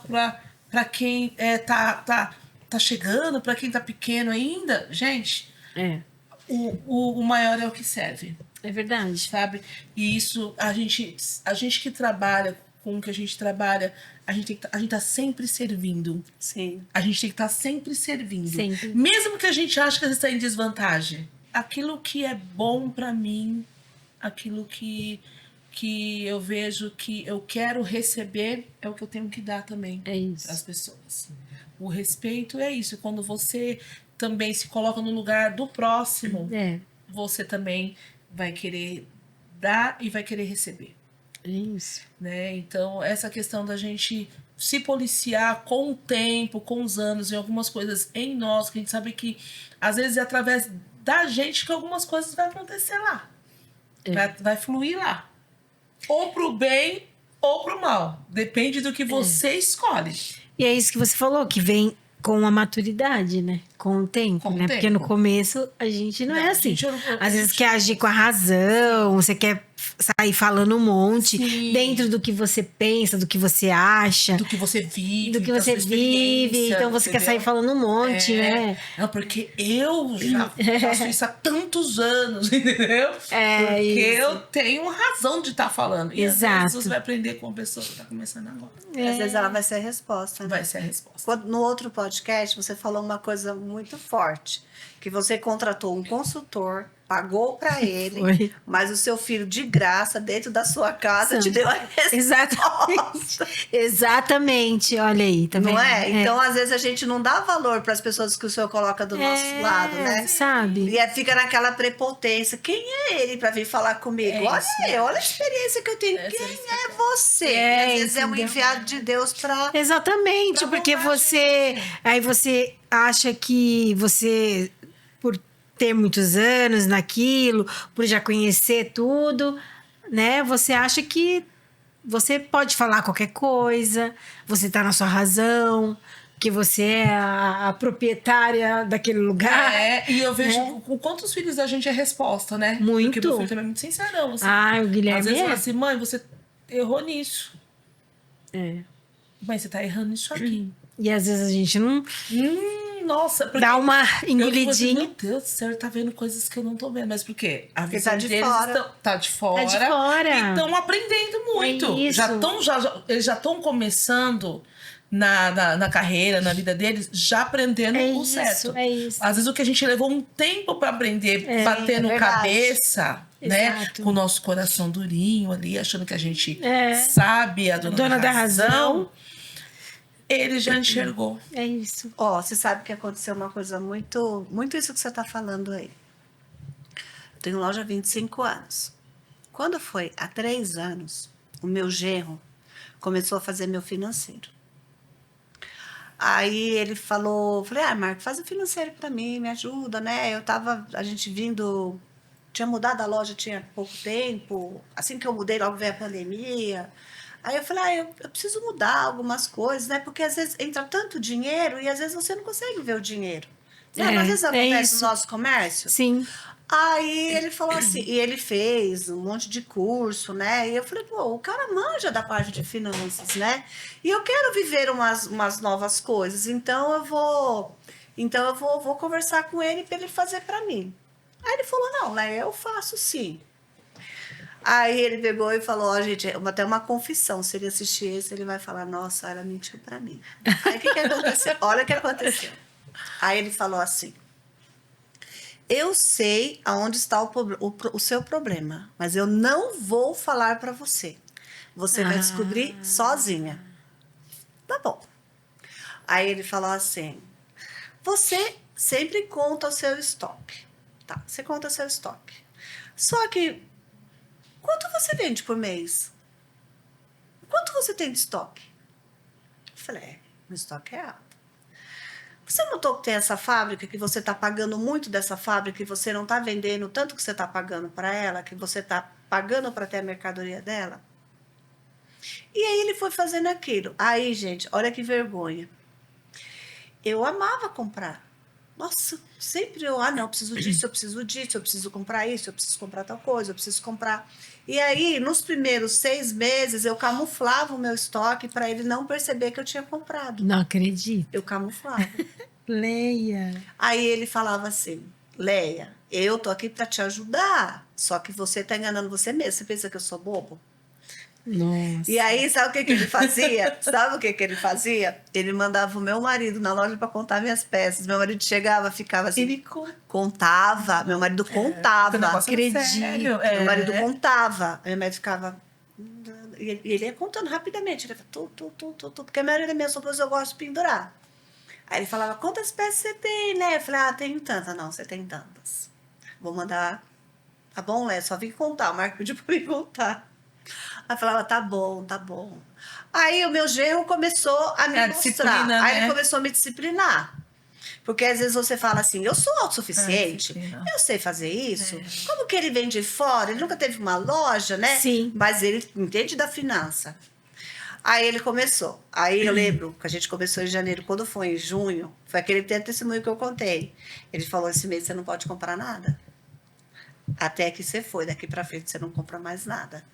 para quem tá chegando, para quem tá pequeno ainda. Gente, É. o maior é o que serve, É verdade. sabe? E isso, a gente que trabalha com o que a gente trabalha, a gente tá sempre servindo. Sim. A gente tem que estar sempre servindo. Sempre. Mesmo que a gente ache que a gente está em desvantagem. Aquilo que é bom para mim, aquilo que eu vejo que eu quero receber, é o que eu tenho que dar também É isso. para as pessoas. O respeito é isso. Quando você também se coloca no lugar do próximo, É. você também vai querer dar e vai querer receber. É isso. Né? Então, essa questão da gente se policiar com o tempo, com os anos, em algumas coisas em nós, que a gente sabe que às vezes é através da gente que algumas coisas vai acontecer lá. É. Vai fluir lá. Ou pro bem ou pro mal. Depende do que você escolhe. E é isso que você falou, que vem com a maturidade, né? Com o tempo, Com o né? tempo. Porque no começo a gente não é A assim. gente- Às vezes quer agir com a razão, você quer sair falando um monte Sim. dentro do que você pensa, do que você acha, Do que você vive. do que da você sua vive. experiência, Então você quer entendeu? sair falando um monte, né? Não, porque eu já faço isso há tantos anos, entendeu? É porque isso. eu tenho razão de estar falando. E Exato. às vezes você vai aprender com uma pessoa que está começando agora. Às vezes ela vai ser a resposta. Né? Vai ser a resposta. No outro podcast, você falou uma coisa muito forte. Que você contratou um consultor, pagou para ele, Foi. mas o seu filho, de graça, dentro da sua casa, te deu a resposta. Exatamente. Exatamente. Olha aí, tá vendo? Não é? Então, às vezes, a gente não dá valor para as pessoas que o senhor coloca do nosso lado, né? Sabe? E aí fica naquela prepotência. Quem é ele para vir falar comigo? É Olha isso. aí, olha a experiência que eu tenho. Essa Quem experiência. é você? É, E às vezes é um entendeu? enviado de Deus para... Exatamente, Pra porque montar aí você acha que você, por ter muitos anos naquilo, por já conhecer tudo, né? Você acha que você pode falar qualquer coisa, você tá na sua razão, que você é a proprietária daquele lugar. E eu vejo com quantos filhos da gente é resposta, né? Muito. Porque meu filho também é muito sincerão. Assim. Ah, o Às Guilherme vezes fala é. assim, mãe, você errou nisso. É. Mãe, você tá errando nisso aqui. E às vezes a gente não Nossa, porque dá uma eu fico assim, engolidinha. meu Deus do céu, ele tá vendo coisas que eu não tô vendo. Mas por quê? A Porque visão tá de deles fora. tá de fora. Tá de fora. E estão aprendendo muito. É isso. Eles já estão começando na carreira, na vida deles, já aprendendo É o isso, certo. é isso. Às vezes o que a gente levou um tempo para aprender, batendo verdade. cabeça, né? Exato. Com o nosso coração durinho ali, achando que a gente É. sabe a dona Da razão. Ele já enxergou. É isso. Ó, você sabe que aconteceu uma coisa muito isso que você está falando aí. Eu tenho loja há 25 anos. Quando foi há 3 anos, o meu genro começou a fazer meu financeiro. Aí ele falou, falei, Marco, faz o financeiro para mim, me ajuda, né? A gente tinha mudado a loja tinha pouco tempo, assim que eu mudei, logo veio a pandemia. Aí eu falei, eu preciso mudar algumas coisas, né? Porque às vezes entra tanto dinheiro e às vezes você não consegue ver o dinheiro. Sabe? Às vezes acontece no isso. nosso comércio. Sim. Aí ele falou assim, e ele fez um monte de curso, né? E eu falei, pô, o cara manja da parte de finanças, né? E eu quero viver umas novas coisas, então vou conversar com ele para ele fazer para mim. Aí ele falou, não, Léia, eu faço sim. Aí ele pegou e falou, ó, gente, até uma confissão, se ele assistir esse, ele vai falar, nossa, ela mentiu para mim. Aí o que aconteceu? Olha o que aconteceu. Aí ele falou assim, eu sei aonde está o seu problema, mas eu não vou falar para você. Você vai descobrir sozinha. Tá bom. Aí ele falou assim, você sempre conta o seu estoque. Tá, você conta o seu estoque. Só que, quanto você vende por mês? Quanto você tem de estoque? Eu falei, meu estoque é alto. Você notou que tem essa fábrica, que você está pagando muito dessa fábrica e você não está vendendo tanto que você está pagando para ela, que você está pagando para ter a mercadoria dela? E aí ele foi fazendo aquilo. Aí, gente, olha que vergonha. Eu amava comprar. Nossa, sempre não, eu preciso disso, eu preciso disso, eu preciso comprar isso, eu preciso comprar tal coisa, eu preciso comprar. E aí, nos primeiros 6 meses, eu camuflava o meu estoque para ele não perceber que eu tinha comprado. Não acredito. Eu camuflava. Leia. Aí ele falava assim, Léia, eu tô aqui para te ajudar, só que você tá enganando você mesmo. Você pensa que eu sou bobo? Nossa. E aí, sabe o que ele fazia? Sabe o que ele fazia? Ele mandava o meu marido na loja para contar minhas peças. Meu marido chegava, ficava assim. Ele contava. Meu marido contava. Não acredito. Meu marido contava. Meu marido ficava. E ele ia contando rapidamente. Ele falava, tu. Porque a maioria das minhas roupas eu gosto de pendurar. Aí ele falava, quantas peças você tem, né? Eu falei, tenho tantas. Não, você tem tantas. Vou mandar. Tá bom, Lé? Só vim contar. O Marco pediu pra mim contar. Aí eu falava, tá bom. Aí o meu genro começou a me mostrar. Aí ele começou a me disciplinar. Porque às vezes você fala assim, eu sou autossuficiente, eu sei fazer isso. Como que ele vem de fora? Ele nunca teve uma loja, né? Sim. Mas ele entende da finança. Aí ele começou. Aí eu lembro que a gente começou em janeiro. Quando foi em junho, foi aquele testemunho que eu contei. Ele falou, esse mês você não pode comprar nada. Até que você foi. Daqui pra frente você não compra mais nada.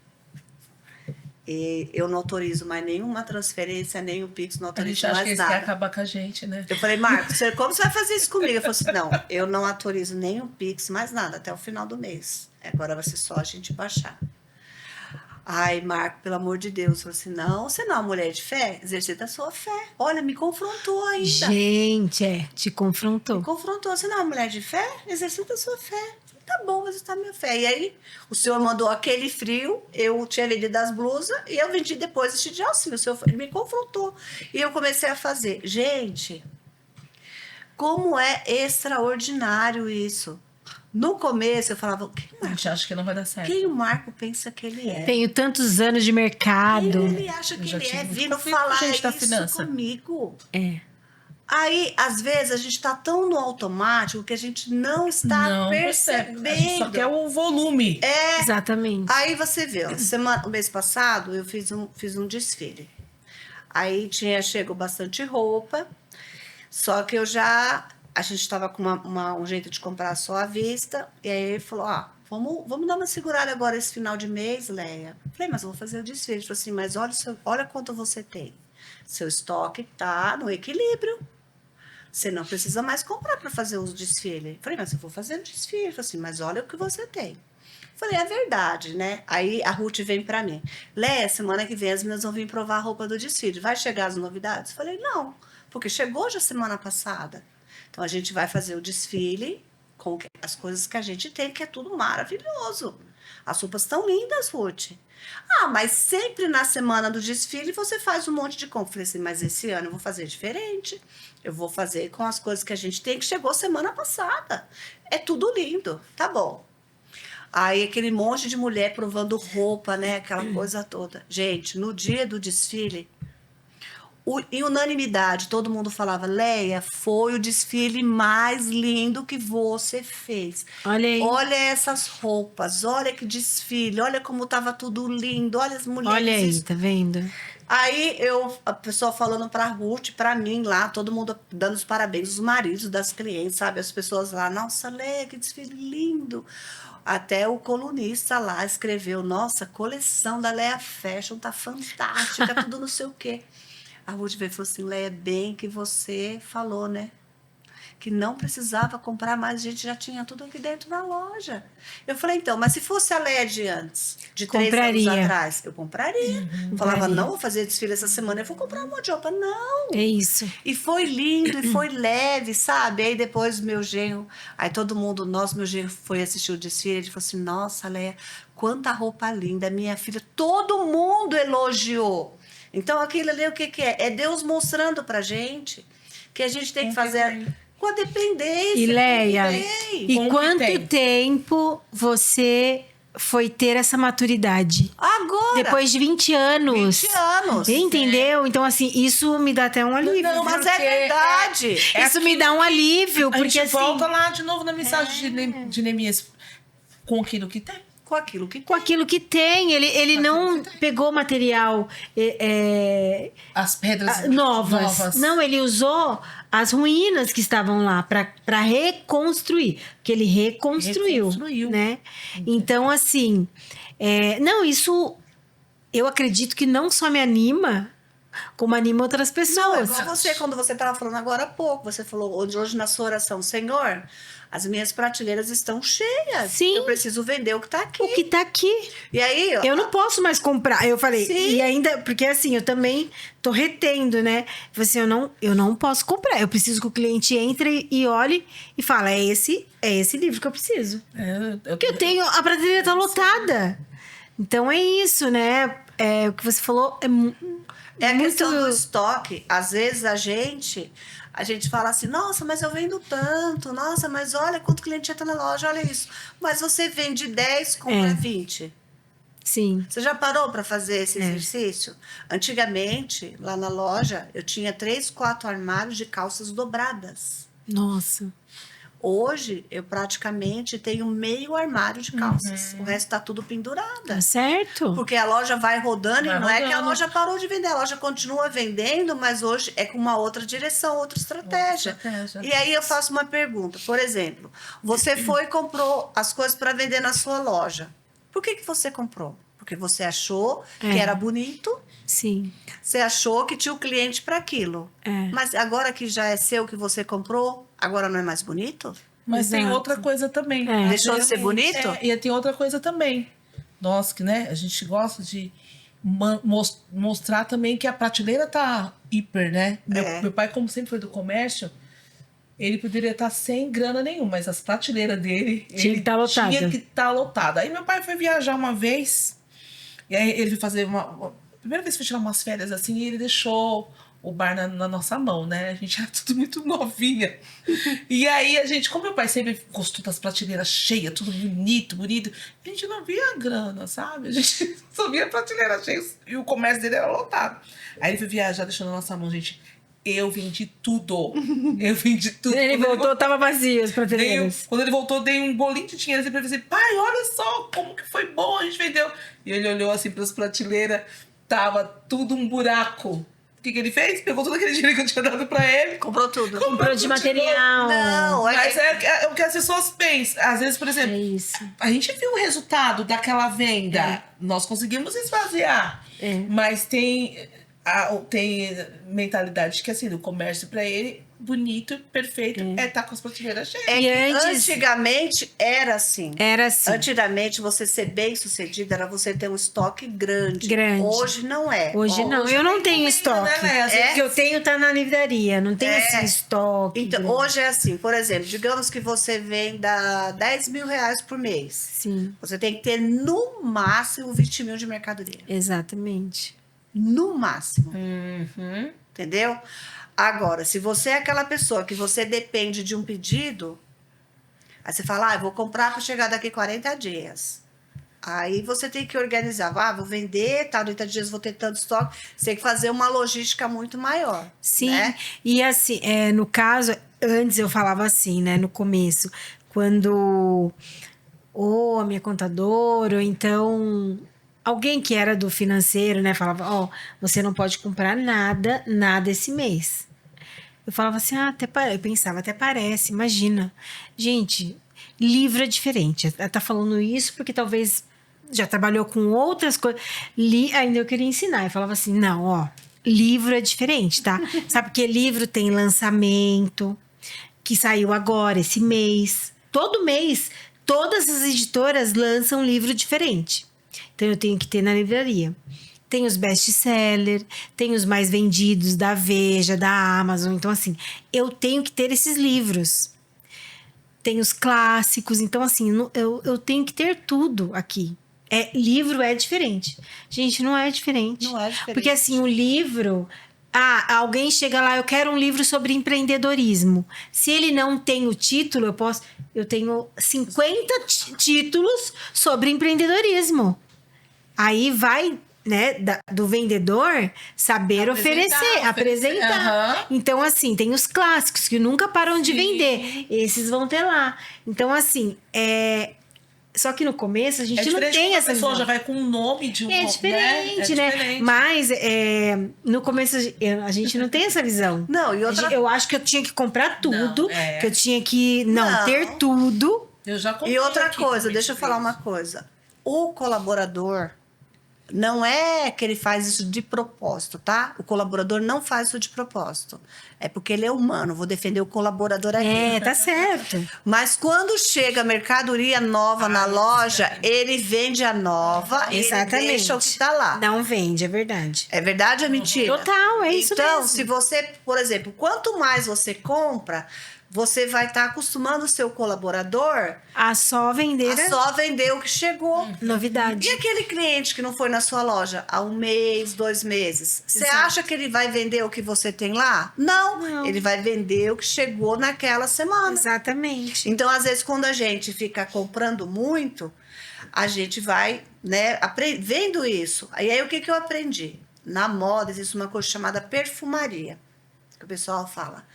E eu não autorizo mais nenhuma transferência, nem o Pix, não autorizo mais nada. A gente acha que eles querem acabar com a gente, né? Eu falei, Marcos, como você vai fazer isso comigo? Ele falou assim, não, eu não autorizo nem o Pix, mais nada, até o final do mês. Agora vai ser só a gente baixar. Ai, Marco, pelo amor de Deus. Eu falei assim, não, você não é uma mulher de fé? Exercita a sua fé. Olha, me confrontou ainda. Gente, te confrontou. Me confrontou. Você não é uma mulher de fé? Exercita a sua fé. Tá bom, mas está a minha fé. E aí, o senhor mandou aquele frio, eu tinha vendido as blusas e eu vendi depois este de alcinha. O senhor me confrontou. E eu comecei a fazer. Gente, como é extraordinário isso. No começo, eu falava, a gente acha que não vai dar certo. Quem o Marco pensa que ele é? Tenho tantos anos de mercado. Quem ele acha que ele é? Vindo falar isso comigo. Aí, às vezes, a gente está tão no automático que a gente não está percebendo. A gente só quer o volume. Exatamente. Aí você vê, o mês passado eu fiz um desfile. Aí chegou bastante roupa, só que a gente estava com um jeito de comprar só à vista, e aí ele falou, vamos dar uma segurada agora esse final de mês, Léia. Falei, mas eu vou fazer o desfile. Ele falou assim, mas olha quanto você tem. Seu estoque está no equilíbrio. Você não precisa mais comprar para fazer os desfiles. Falei, mas eu vou fazer o desfile. Falei assim, mas olha o que você tem. Falei, é verdade, né? Aí a Ruth vem para mim. Léia, semana que vem as meninas vão vir provar a roupa do desfile. Vai chegar as novidades? Falei, não, porque chegou já semana passada. Então a gente vai fazer o desfile com as coisas que a gente tem, que é tudo maravilhoso. As roupas estão lindas, Ruth. Mas sempre na semana do desfile você faz um monte de compra. Falei assim, mas esse ano eu vou fazer diferente. Eu vou fazer com as coisas que a gente tem, que chegou semana passada. É tudo lindo, tá bom. Aí aquele monte de mulher provando roupa, né? Aquela coisa toda. Gente, no dia do desfile, Em unanimidade, todo mundo falava, Leia, foi o desfile mais lindo que você fez. Olha aí. Olha essas roupas, olha que desfile, olha como estava tudo lindo, olha as mulheres. Olha aí, tá vendo? Aí a pessoa falando pra Ruth, pra mim lá, todo mundo dando os parabéns, os maridos das clientes, sabe? As pessoas lá, nossa, Leia, que desfile lindo. Até o colunista lá escreveu, nossa, a coleção da Leia Fashion tá fantástica, tudo não sei o quê. A Ruth veio e falou assim, Leia, bem que você falou, né? Que não precisava comprar mais, a gente já tinha tudo aqui dentro da loja. Eu falei, então, mas se fosse a Leia de antes, de 3 anos atrás, eu compraria. Falava, não, vou fazer desfile essa semana, eu vou comprar um monte de roupa. Não. É isso. E foi lindo, e foi leve, sabe? Aí depois meu genro, aí todo mundo, meu genro foi assistir o desfile, ele falou assim, nossa, Leia, quanta roupa linda, minha filha, todo mundo elogiou. Então aquilo ali, o que que é? É Deus mostrando pra gente que a gente tem que fazer com a dependência. E Leia, e e quanto tempo você foi ter essa maturidade? Agora. Depois de 20 anos. 20 anos. Entendeu? Então, assim, isso me dá até um alívio. Não, mas é verdade. Isso me dá um alívio, porque gente assim... volta lá de novo na mensagem de Neemias. Com aquilo que tem. Com aquilo que tem. Com aquilo que tem. Ele não pegou material As pedras novas. Não, ele usou as ruínas que estavam lá para reconstruir. Porque ele reconstruiu. Né? Então, assim... não, isso... Eu acredito que não só me anima... como anima outras pessoas. Não, é igual você, quando você estava falando agora há pouco, você falou hoje na sua oração, Senhor, as minhas prateleiras estão cheias. Sim. Eu preciso vender o que está aqui. O que tá aqui. E aí... Eu não posso mais comprar. Eu falei, Sim. e ainda... Porque assim, eu também tô retendo, né? Eu falei assim, eu não posso comprar. Eu preciso que o cliente entre e olhe e fale, é esse livro que eu preciso. Porque eu tenho... A prateleira tá lotada. Então é isso, né? O que você falou é a questão do estoque. Às vezes a gente fala assim, nossa, mas eu vendo tanto, nossa, mas olha quanto cliente entra na loja, olha isso. Mas você vende 10, compra 20. Sim. Você já parou para fazer esse exercício? Antigamente, lá na loja, eu tinha 3, 4 armários de calças dobradas. Nossa. Hoje, eu praticamente tenho meio armário de calças. O resto tá tudo pendurado. Tá certo. Porque a loja vai rodando e não é que a loja parou de vender. A loja continua vendendo, mas hoje é com uma outra direção, outra estratégia. E aí eu faço uma pergunta. Por exemplo, você foi e comprou as coisas para vender na sua loja. Por que você comprou? Porque você achou que era bonito. Sim. Você achou que tinha o cliente para aquilo. Mas agora que já é seu, que você comprou, agora não é mais bonito? Mas tem outra coisa também. Deixou de ser bonito? E tem outra coisa também. Nós que, né, a gente gosta de mostrar também que a prateleira tá hiper, né? Meu pai, como sempre foi do comércio, ele poderia estar sem grana nenhuma, mas as prateleiras dele tinha que estar lotada. Aí meu pai foi viajar uma vez, e aí ele foi fazer primeira vez que foi tirar umas férias assim, e ele deixou o bar na nossa mão, né? A gente era tudo muito novinha. E aí a gente, como meu pai sempre gostou das prateleiras cheias, tudo bonito, a gente não via a grana, sabe? A gente só via a prateleira cheia e o comércio dele era lotado. Aí ele foi viajar, deixou na nossa mão, gente. Eu vendi tudo. Ele voltou, tava vazio as prateleiras. Quando ele voltou, dei um bolinho de dinheiro assim pra ele, assim, pai, olha só como que foi bom, a gente vendeu. E ele olhou assim pras prateleiras, tava tudo um buraco. O que ele fez? Pegou todo aquele dinheiro que eu tinha dado pra ele. Comprou tudo. Comprou de material. Não, mas é o que as pessoas pensam. Às vezes, por exemplo, a gente viu o resultado daquela venda. Nós conseguimos esvaziar. Mas tem mentalidade que, assim, o comércio pra ele, bonito, perfeito, tá com as prateleiras cheias. Antigamente era assim. Era assim. Antigamente, você ser bem sucedido era você ter um estoque grande. Hoje não é. Hoje não. Eu não tenho estoque. Né? O que eu tenho tá na livraria. Não tem assim estoque. Então, hoje é assim. Por exemplo, digamos que você venda 10 mil reais por mês. Sim. Você tem que ter, no máximo, 20 mil de mercadoria. Exatamente. No máximo. Entendeu? Agora, se você é aquela pessoa que você depende de um pedido, aí você fala, eu vou comprar para chegar daqui 40 dias. Aí você tem que organizar. Vou vender, tá, 30 dias vou ter tanto estoque. Você tem que fazer uma logística muito maior. Sim, né? e assim, no caso, antes eu falava assim, né, no começo, quando ou a minha contadora, ou então alguém que era do financeiro, né, falava, você não pode comprar nada esse mês. Eu falava assim, eu pensava, até parece, imagina. Gente, livro é diferente. Ela tá falando isso porque talvez já trabalhou com outras coisas. Ainda eu queria ensinar. Eu falava assim, não, livro é diferente, tá? Sabe porque livro tem lançamento, que saiu agora, esse mês. Todo mês, todas as editoras lançam um livro diferente. Então, eu tenho que ter na livraria. Tem os best-seller, tem os mais vendidos da Veja, da Amazon. Então, assim, eu tenho que ter esses livros. Tem os clássicos. Então, assim, eu tenho que ter tudo aqui. Livro é diferente. Gente, não é diferente. Não é diferente. Porque, assim, o livro... alguém chega lá, eu quero um livro sobre empreendedorismo. Se ele não tem o título, eu tenho 50 títulos sobre empreendedorismo. Aí vai, né, do vendedor saber apresentar. Então, assim, tem os clássicos que nunca param de vender. Esses vão ter lá. Então, assim, só que no começo a gente não tem essa visão. A pessoa já vai com o nome de um... É diferente, né? Mas no começo a gente não tem essa visão. Não, e outra... Eu acho que eu tinha que comprar tudo, que eu tinha que ter tudo. Eu já comprei. E outra coisa, deixa eu falar uma coisa. O colaborador... Não é que ele faz isso de propósito, tá? O colaborador não faz isso de propósito. É porque ele é humano. Vou defender o colaborador aqui. Tá certo. Mas quando chega mercadoria nova na loja, ele vende a nova e ele deixa o que tá lá. Não vende, é verdade. É verdade ou mentira? Total, é isso mesmo. Então, se você, por exemplo, quanto mais você compra, você vai estar acostumando o seu colaborador a só vender o que chegou. Novidade. E aquele cliente que não foi na sua loja há 1 mês, 2 meses? Você acha que ele vai vender o que você tem lá? Não. Ele vai vender o que chegou naquela semana. Exatamente. Então, às vezes, quando a gente fica comprando muito, a gente vai, né, vendo isso. E aí, o que eu aprendi? Na moda, existe uma coisa chamada perfumaria, que o pessoal fala.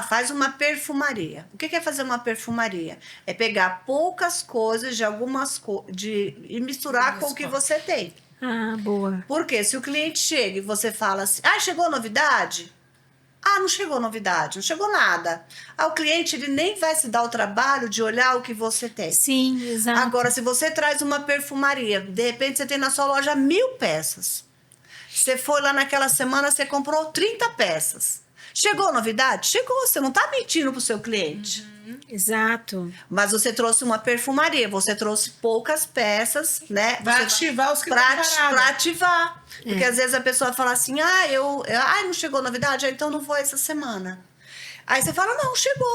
Faz uma perfumaria. O que é fazer uma perfumaria? É pegar poucas coisas de algumas e misturar com o que você tem. Boa. Porque se o cliente chega e você fala assim, chegou novidade? Não chegou novidade, não chegou nada. O cliente ele nem vai se dar o trabalho de olhar o que você tem. Sim, exato. Agora, se você traz uma perfumaria, de repente você tem na sua loja 1000 peças. Você foi lá naquela semana, você comprou 30 peças. Chegou novidade? Chegou. Você não está mentindo para o seu cliente. Exato. Mas você trouxe uma perfumaria. Você trouxe poucas peças, né? Vai ativar os que para ativar. Porque às vezes a pessoa fala assim, não chegou novidade, então não vou essa semana. Aí você fala, não, chegou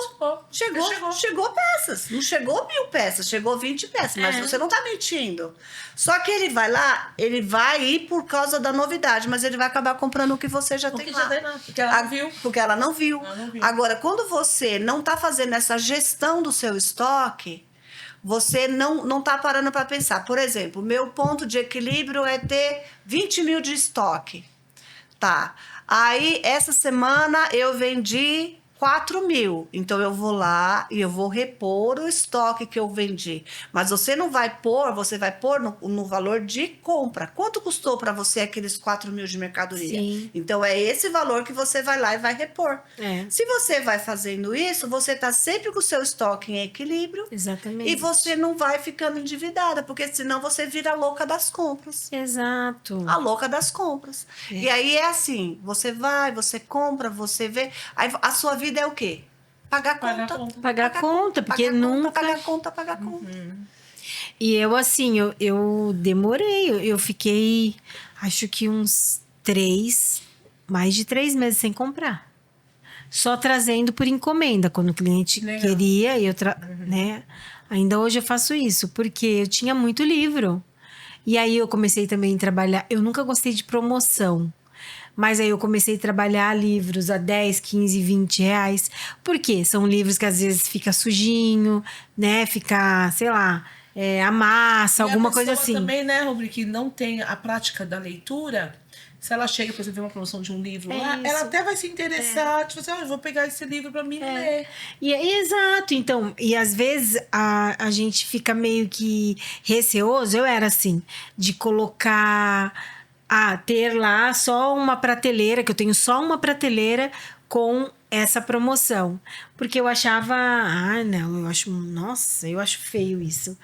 peças. Não chegou 1000 peças, chegou 20 peças. Mas você não tá mentindo. Só que ele vai lá, ele vai ir por causa da novidade, mas ele vai acabar comprando o que você já tem lá. Porque ela não viu. Porque ela não viu. Agora, quando você não tá fazendo essa gestão do seu estoque, você não tá parando para pensar. Por exemplo, meu ponto de equilíbrio é ter 20 mil de estoque. Tá. Aí, essa semana, eu vendi 4 mil. Então, eu vou lá e eu vou repor o estoque que eu vendi. Mas você não vai pôr, você vai pôr no valor de compra. Quanto custou para você aqueles 4 mil de mercadoria? Sim. Então, é esse valor que você vai lá e vai repor. É. Se você vai fazendo isso, você tá sempre com o seu estoque em equilíbrio. Exatamente. E você não vai ficando endividada, porque senão você vira a louca das compras. Exato. A louca das compras. E aí é assim, você vai, você compra, você vê. Aí a sua vida é o quê? Pagar conta. Pagar conta, porque nunca... Pagar conta. E eu, assim, eu demorei. Eu fiquei, acho que mais de 3 meses sem comprar. Só trazendo por encomenda. Quando o cliente queria, né? Ainda hoje eu faço isso, porque eu tinha muito livro. E aí eu comecei também a trabalhar... Eu nunca gostei de promoção. Mas aí eu comecei a trabalhar livros a 10, 15, 20 reais. Por quê? São livros que às vezes fica sujinho, né? Fica, sei lá, a massa, E alguma a coisa pessoa assim. também, né, Rubri, que não tem a prática da leitura, se ela chega, por exemplo, ver uma promoção de um livro lá, isso. ela até vai se interessar, tipo assim, eu vou pegar esse livro pra mim ler. Exato, então, e às vezes a gente fica meio que receoso, eu era assim, de colocar, ter lá só uma prateleira, que eu tenho só uma prateleira com essa promoção. Porque eu achava, não, nossa, eu acho feio isso.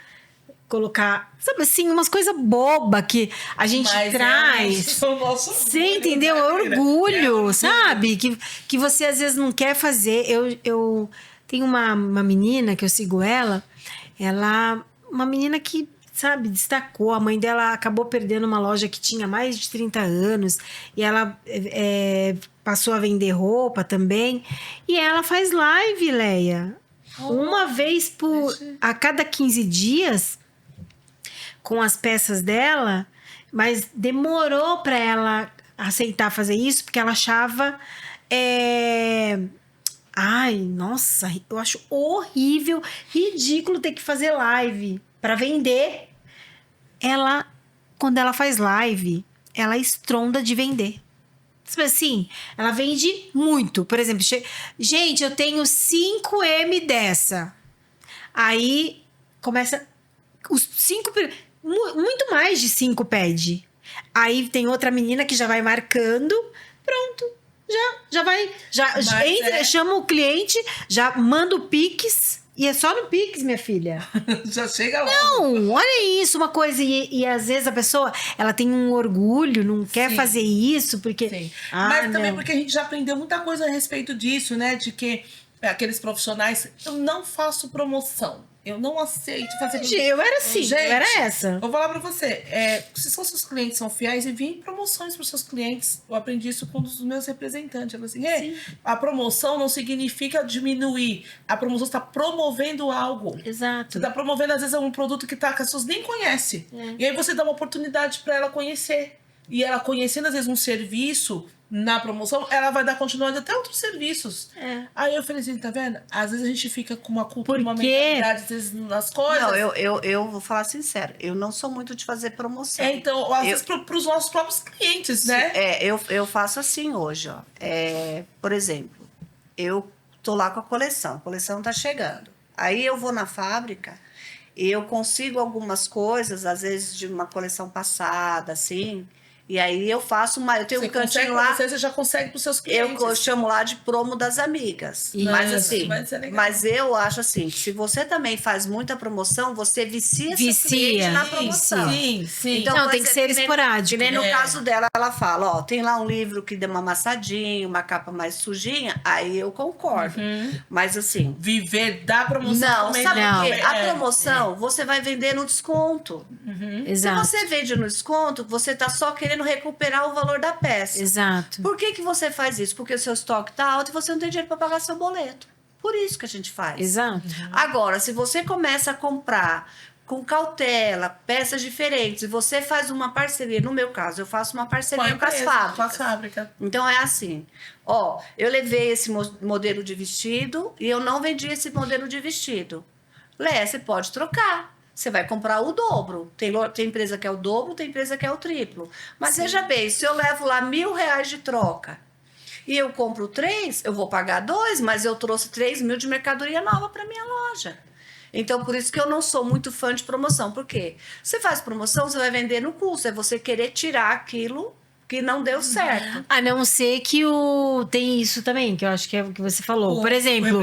Colocar, sabe assim, umas coisas bobas que a gente Mas traz. é o nosso Você orgulho, entendeu? né, É Mira? orgulho, É orgulho. sabe? Que você às vezes não quer fazer. Eu tenho uma menina que eu sigo uma menina que, sabe, destacou. A mãe dela acabou perdendo uma loja que tinha mais de 30 anos e ela passou a vender roupa também. E ela faz live, Leia. Uma vez a cada 15 dias com as peças dela, mas demorou para ela aceitar fazer isso, porque ela achava. Ai, nossa, eu acho horrível, ridículo ter que fazer live para vender. Quando ela faz live, ela estronda de vender. Tipo assim, ela vende muito. Por exemplo, gente, eu tenho 5M dessa. Aí começa os 5, muito mais de 5 pede. Aí tem outra menina que já vai marcando, pronto. Já vai, chama o cliente, já manda o Pix, e é só no Pix, minha filha. Já chega lá. Não, olha isso, uma coisa, e às vezes a pessoa, ela tem um orgulho, não quer fazer isso, porque... Sim. Mas também porque a gente já aprendeu muita coisa a respeito disso, né? De que aqueles profissionais, eu não faço promoção. Eu não aceito fazer promoção. Eu era assim, Gente, eu era essa. Eu vou falar pra você, se seus clientes são fiéis, enviem promoções para os seus clientes. Eu aprendi isso com um dos meus representantes. Eu falei assim, a promoção não significa diminuir. A promoção está promovendo algo. Exato. Você está promovendo, às vezes, um produto que as pessoas nem conhecem. E aí você dá uma oportunidade para ela conhecer. E ela conhecendo, às vezes, um serviço na promoção, ela vai dar continuidade até outros serviços. Aí eu falei assim, tá vendo? Às vezes a gente fica com uma cultura, uma mentalidade, às vezes, nas coisas. Não, eu vou falar sincero, eu não sou muito de fazer promoção. Então, às vezes, para os nossos próprios clientes, né? Eu faço assim hoje, ó. Por exemplo, eu tô lá com a coleção tá chegando. Aí eu vou na fábrica e eu consigo algumas coisas, às vezes de uma coleção passada, assim. E aí eu faço eu tenho um cantinho lá. Você já consegue para os seus clientes. Eu chamo lá de promo das amigas. Mas assim, mas eu acho assim, que se você também faz muita promoção, você vicia seu cliente na promoção. Sim. Então, não, tem que ser esporádico. Que nem no caso dela, ela fala, ó, tem lá um livro que deu uma amassadinha, uma capa mais sujinha, aí eu concordo. Mas assim... Viver da promoção Não, também. sabe por quê? A promoção, você vai vender no desconto. Exato. Se você vende no desconto, você tá só querendo recuperar o valor da peça. Exato. Por que você faz isso? Porque o seu estoque tá alto e você não tem dinheiro para pagar seu boleto. Por isso que a gente faz. Exato. Agora, se você começa a comprar com cautela, peças diferentes, e você faz uma parceria, no meu caso, eu faço uma parceria com as fábricas. Então é assim, ó, eu levei esse modelo de vestido e eu não vendi esse modelo de vestido. Lé, você pode trocar. Você vai comprar o dobro. Tem empresa que é o dobro, tem empresa que é o triplo. Mas veja bem, se eu levo lá R$1.000 de troca e eu compro 3, eu vou pagar 2, mas eu trouxe 3.000 de mercadoria nova para minha loja. Então, por isso que eu não sou muito fã de promoção. Por quê? Você faz promoção, você vai vender no custo. É você querer tirar aquilo que não deu certo. A não ser que tem isso também, que eu acho que é o que você falou. Por exemplo,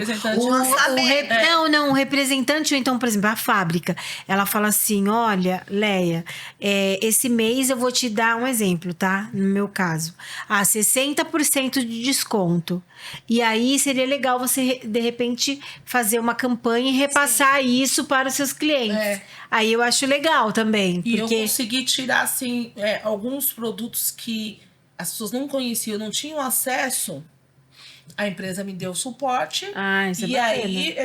o representante, ou então, por exemplo, a fábrica, ela fala assim, olha, Leia, esse mês eu vou te dar um exemplo, tá? No meu caso. 60% de desconto. E aí seria legal você, de repente, fazer uma campanha e repassar isso para os seus clientes. Aí eu acho legal também. E eu consegui tirar, assim, alguns produtos que as pessoas não conheciam, não tinham acesso. A empresa me deu suporte. Isso é e bacana. aí,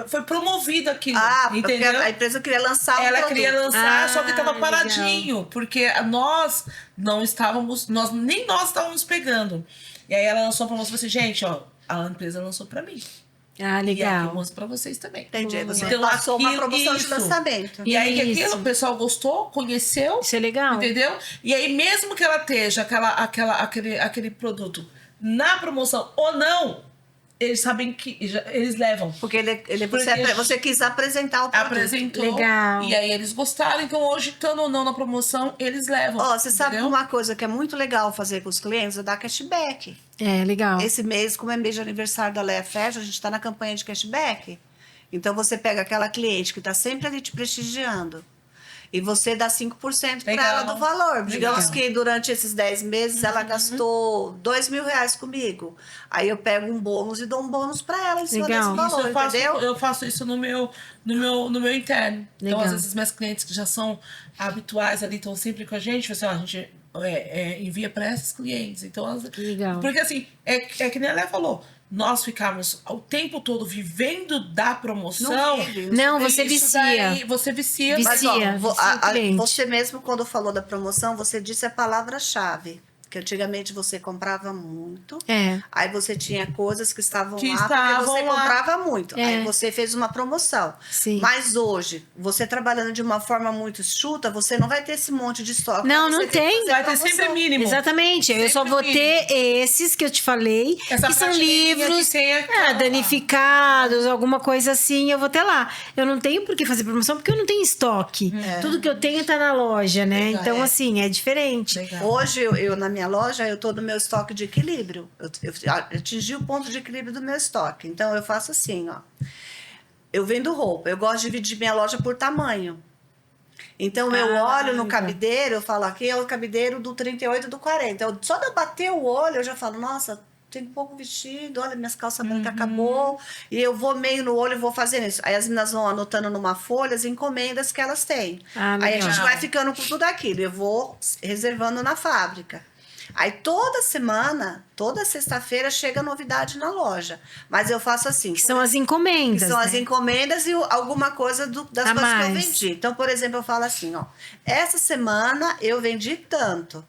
foi promovido aquilo. Porque entendeu? a empresa queria lançar Ela queria lançar, só que estava legal. paradinho. Porque nós não estávamos... nem nós estávamos pegando. E aí ela lançou a promoção e falou assim, gente, ó, a empresa lançou para mim. Ah, E aí legal. eu mostro pra vocês também. Entendi. Aí você Então, passou uma aquilo- promoção de isso. lançamento. E aí que Isso. aquilo o pessoal gostou, conheceu, Isso é legal. entendeu? E aí mesmo que ela esteja aquele produto na promoção ou não, eles sabem que eles levam. Porque Porque você quis apresentar o produto. Apresentou. Legal. E aí eles gostaram, então hoje, estando ou não na promoção, eles levam. Ó, você sabe entendeu? uma coisa que é muito legal fazer com os clientes? É dar cashback. É, legal. Esse mês, como é mês de aniversário da Leia Fashion, a gente está na campanha de cashback. Então, você pega aquela cliente que está sempre ali te prestigiando e você dá 5% para Legal. ela do valor. Digamos Legal. que durante esses 10 meses ela gastou R$2.000 comigo. Aí eu pego um bônus e dou um bônus para ela em cima Legal. desse valor, Isso entendeu? eu faço isso no meu interno. Legal. Então, às vezes, meus clientes que já são habituais ali, estão sempre com a gente, assim, ó, a gente envia para esses clientes. Então, Legal. porque assim, é que nem a Léa falou, nós ficamos o tempo todo vivendo da promoção. Não vive. Não, você Isso vicia. daí, você vicia. Vicia. Mas, ó, vicia o cliente. você mesmo, quando falou da promoção, você disse a palavra-chave. Que antigamente você comprava muito. É. Aí você tinha coisas que estavam Que lá porque estavam você lá. comprava muito. É. Aí você fez uma promoção. Sim. Mas hoje, você trabalhando de uma forma muito enxuta, você não vai ter esse monte de estoque. Não, Você não tem. que fazer Vai ter promoção. sempre mínimo. Exatamente. Eu Sempre só vou mínimo. ter esses que eu te falei, Essa que são prateleirinha livros que tem aquela- danificados, alguma coisa assim, eu vou ter lá. Eu não tenho por que fazer promoção, porque eu não tenho estoque. Tudo que eu tenho tá na loja, né? Legal, Então, é. assim, é diferente. Legal. Hoje, eu na minha loja, eu tô no meu estoque de equilíbrio. Eu atingi o ponto de equilíbrio do meu estoque. Então, eu faço assim, ó. Eu vendo roupa. Eu gosto de dividir minha loja por tamanho. Então, eu olho no legal. cabideiro, eu falo, aqui é o cabideiro do 38 e do 40. Só de eu bater o olho, eu já falo, nossa, tem pouco vestido, olha, minhas calças brancas acabou. E eu vou meio no olho e vou fazendo isso. Aí as meninas vão anotando numa folha as encomendas que elas têm. Ah, Aí a legal. gente vai ficando com tudo aquilo. Eu vou reservando na fábrica. Aí toda semana, toda sexta-feira, chega novidade na loja. Mas eu faço assim. Que são as que encomendas. são né? as encomendas e alguma coisa das A coisas que eu mais. vendi. Então, por exemplo, eu falo assim, ó. Essa semana eu vendi tanto.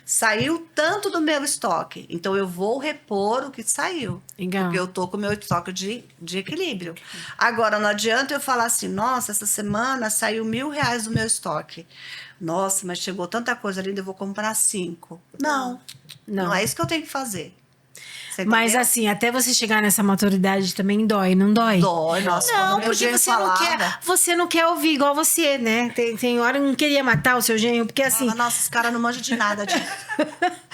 Saiu tanto do meu estoque. Então, eu vou repor o que saiu. Legal. Porque eu tô com o meu estoque de equilíbrio. Agora, não adianta eu falar assim, nossa, essa semana saiu R$1.000 do meu estoque. Nossa, mas chegou tanta coisa linda, eu vou comprar 5. Não. Não. Não é isso que eu tenho que fazer. Você Mas entendeu? assim, até você chegar nessa maturidade também dói, não dói? Dói, nossa. Não, quando meu porque genro você não falava, quer, você não quer ouvir igual você, né? Tem hora que não queria matar o seu genro, porque assim, Falava, nossa, esse cara não manja de nada.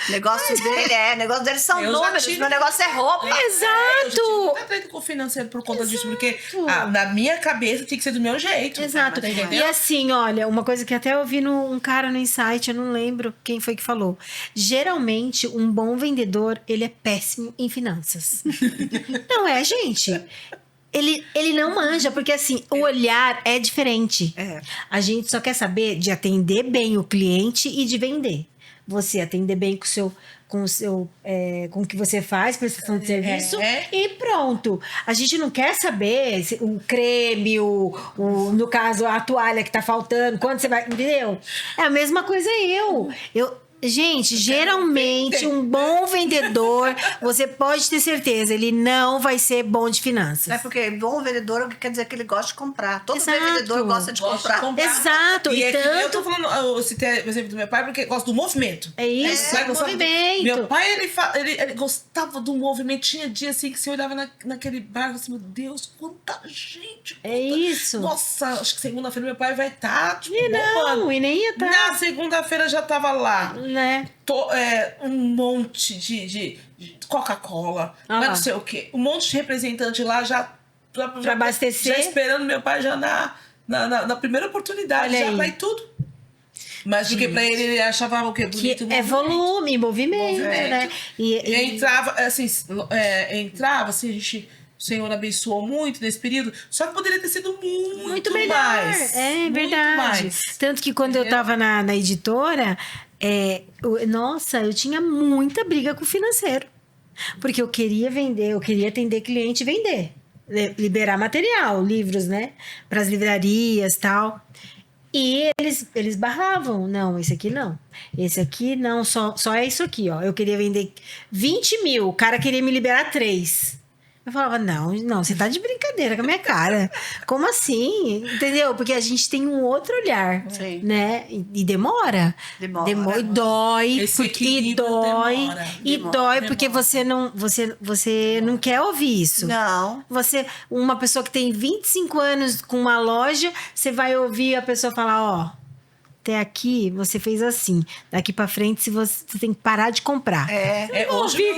Negócio deles são Eu já números, tive- meu negócio é roupa. Eu já tive exato. muita treta com o financeiro por conta disso, porque na minha cabeça tinha que ser do meu jeito. Exato. Tá E entendendo? assim, olha, uma coisa que até eu vi um cara no Insight, eu não lembro quem foi que falou. Geralmente, um bom vendedor, ele é péssimo em finanças. Não é, gente? Ele não manja, porque assim, o olhar é diferente. É. A gente só quer saber de atender bem o cliente e de vender. Você atender bem com o que você faz, prestação de serviço, e pronto. A gente não quer saber o creme, no caso, a toalha que tá faltando, quando você vai. Entendeu? É a mesma coisa Gente, geralmente um bom vendedor, você pode ter certeza, ele não vai ser bom de finanças. É porque bom vendedor quer dizer que ele gosta de comprar. Todo Exato. vendedor gosta de Gosto de comprar. Exato, E e é que eu tô tanto. falando, eu citei o exemplo do meu pai porque gosto do movimento. É isso, Vai gostar do- movimento. Meu pai, ele gostava do movimento. Tinha dia assim que você olhava naquele bar assim, meu Deus, quanta gente. É isso. Nossa, acho que segunda-feira meu pai vai estar, tipo, E bombando. não, e nem ia estar, Na segunda-feira já tava lá. né? Um monte de Coca-Cola, Ah mas lá. não sei o quê. Um monte de representante lá já Pra abastecer. Já esperando meu pai já na primeira oportunidade. Olha já aí. vai tudo. Mas porque pra ele achava o quê? Que Bonito. é volume, movimento, Movimento. né? E entrava, assim, a gente. O Senhor abençoou muito nesse período, só que poderia ter sido muito melhor. mais. É muito verdade. mais. Tanto que quando eu Entendeu? tava na editora, nossa, eu tinha muita briga com o financeiro. Porque eu queria vender, eu queria atender cliente e vender. Liberar material, livros, né? Para as livrarias e tal. E eles barravam. Não, esse aqui não. Esse aqui não, só é isso aqui, ó. Eu queria vender 20 mil, o cara queria me liberar 3. Eu falava, não, você tá de brincadeira com a minha cara. Como assim? Entendeu? Porque a gente tem um outro olhar, Sim. né? E demora. Demora. E dói. Esse E equilíbrio dói. demora. E Demora. dói porque você não quer ouvir isso. Não. Você, uma pessoa que tem 25 anos com uma loja, você vai ouvir a pessoa falar, ó, até aqui você fez assim. Daqui pra frente você tem que parar de comprar.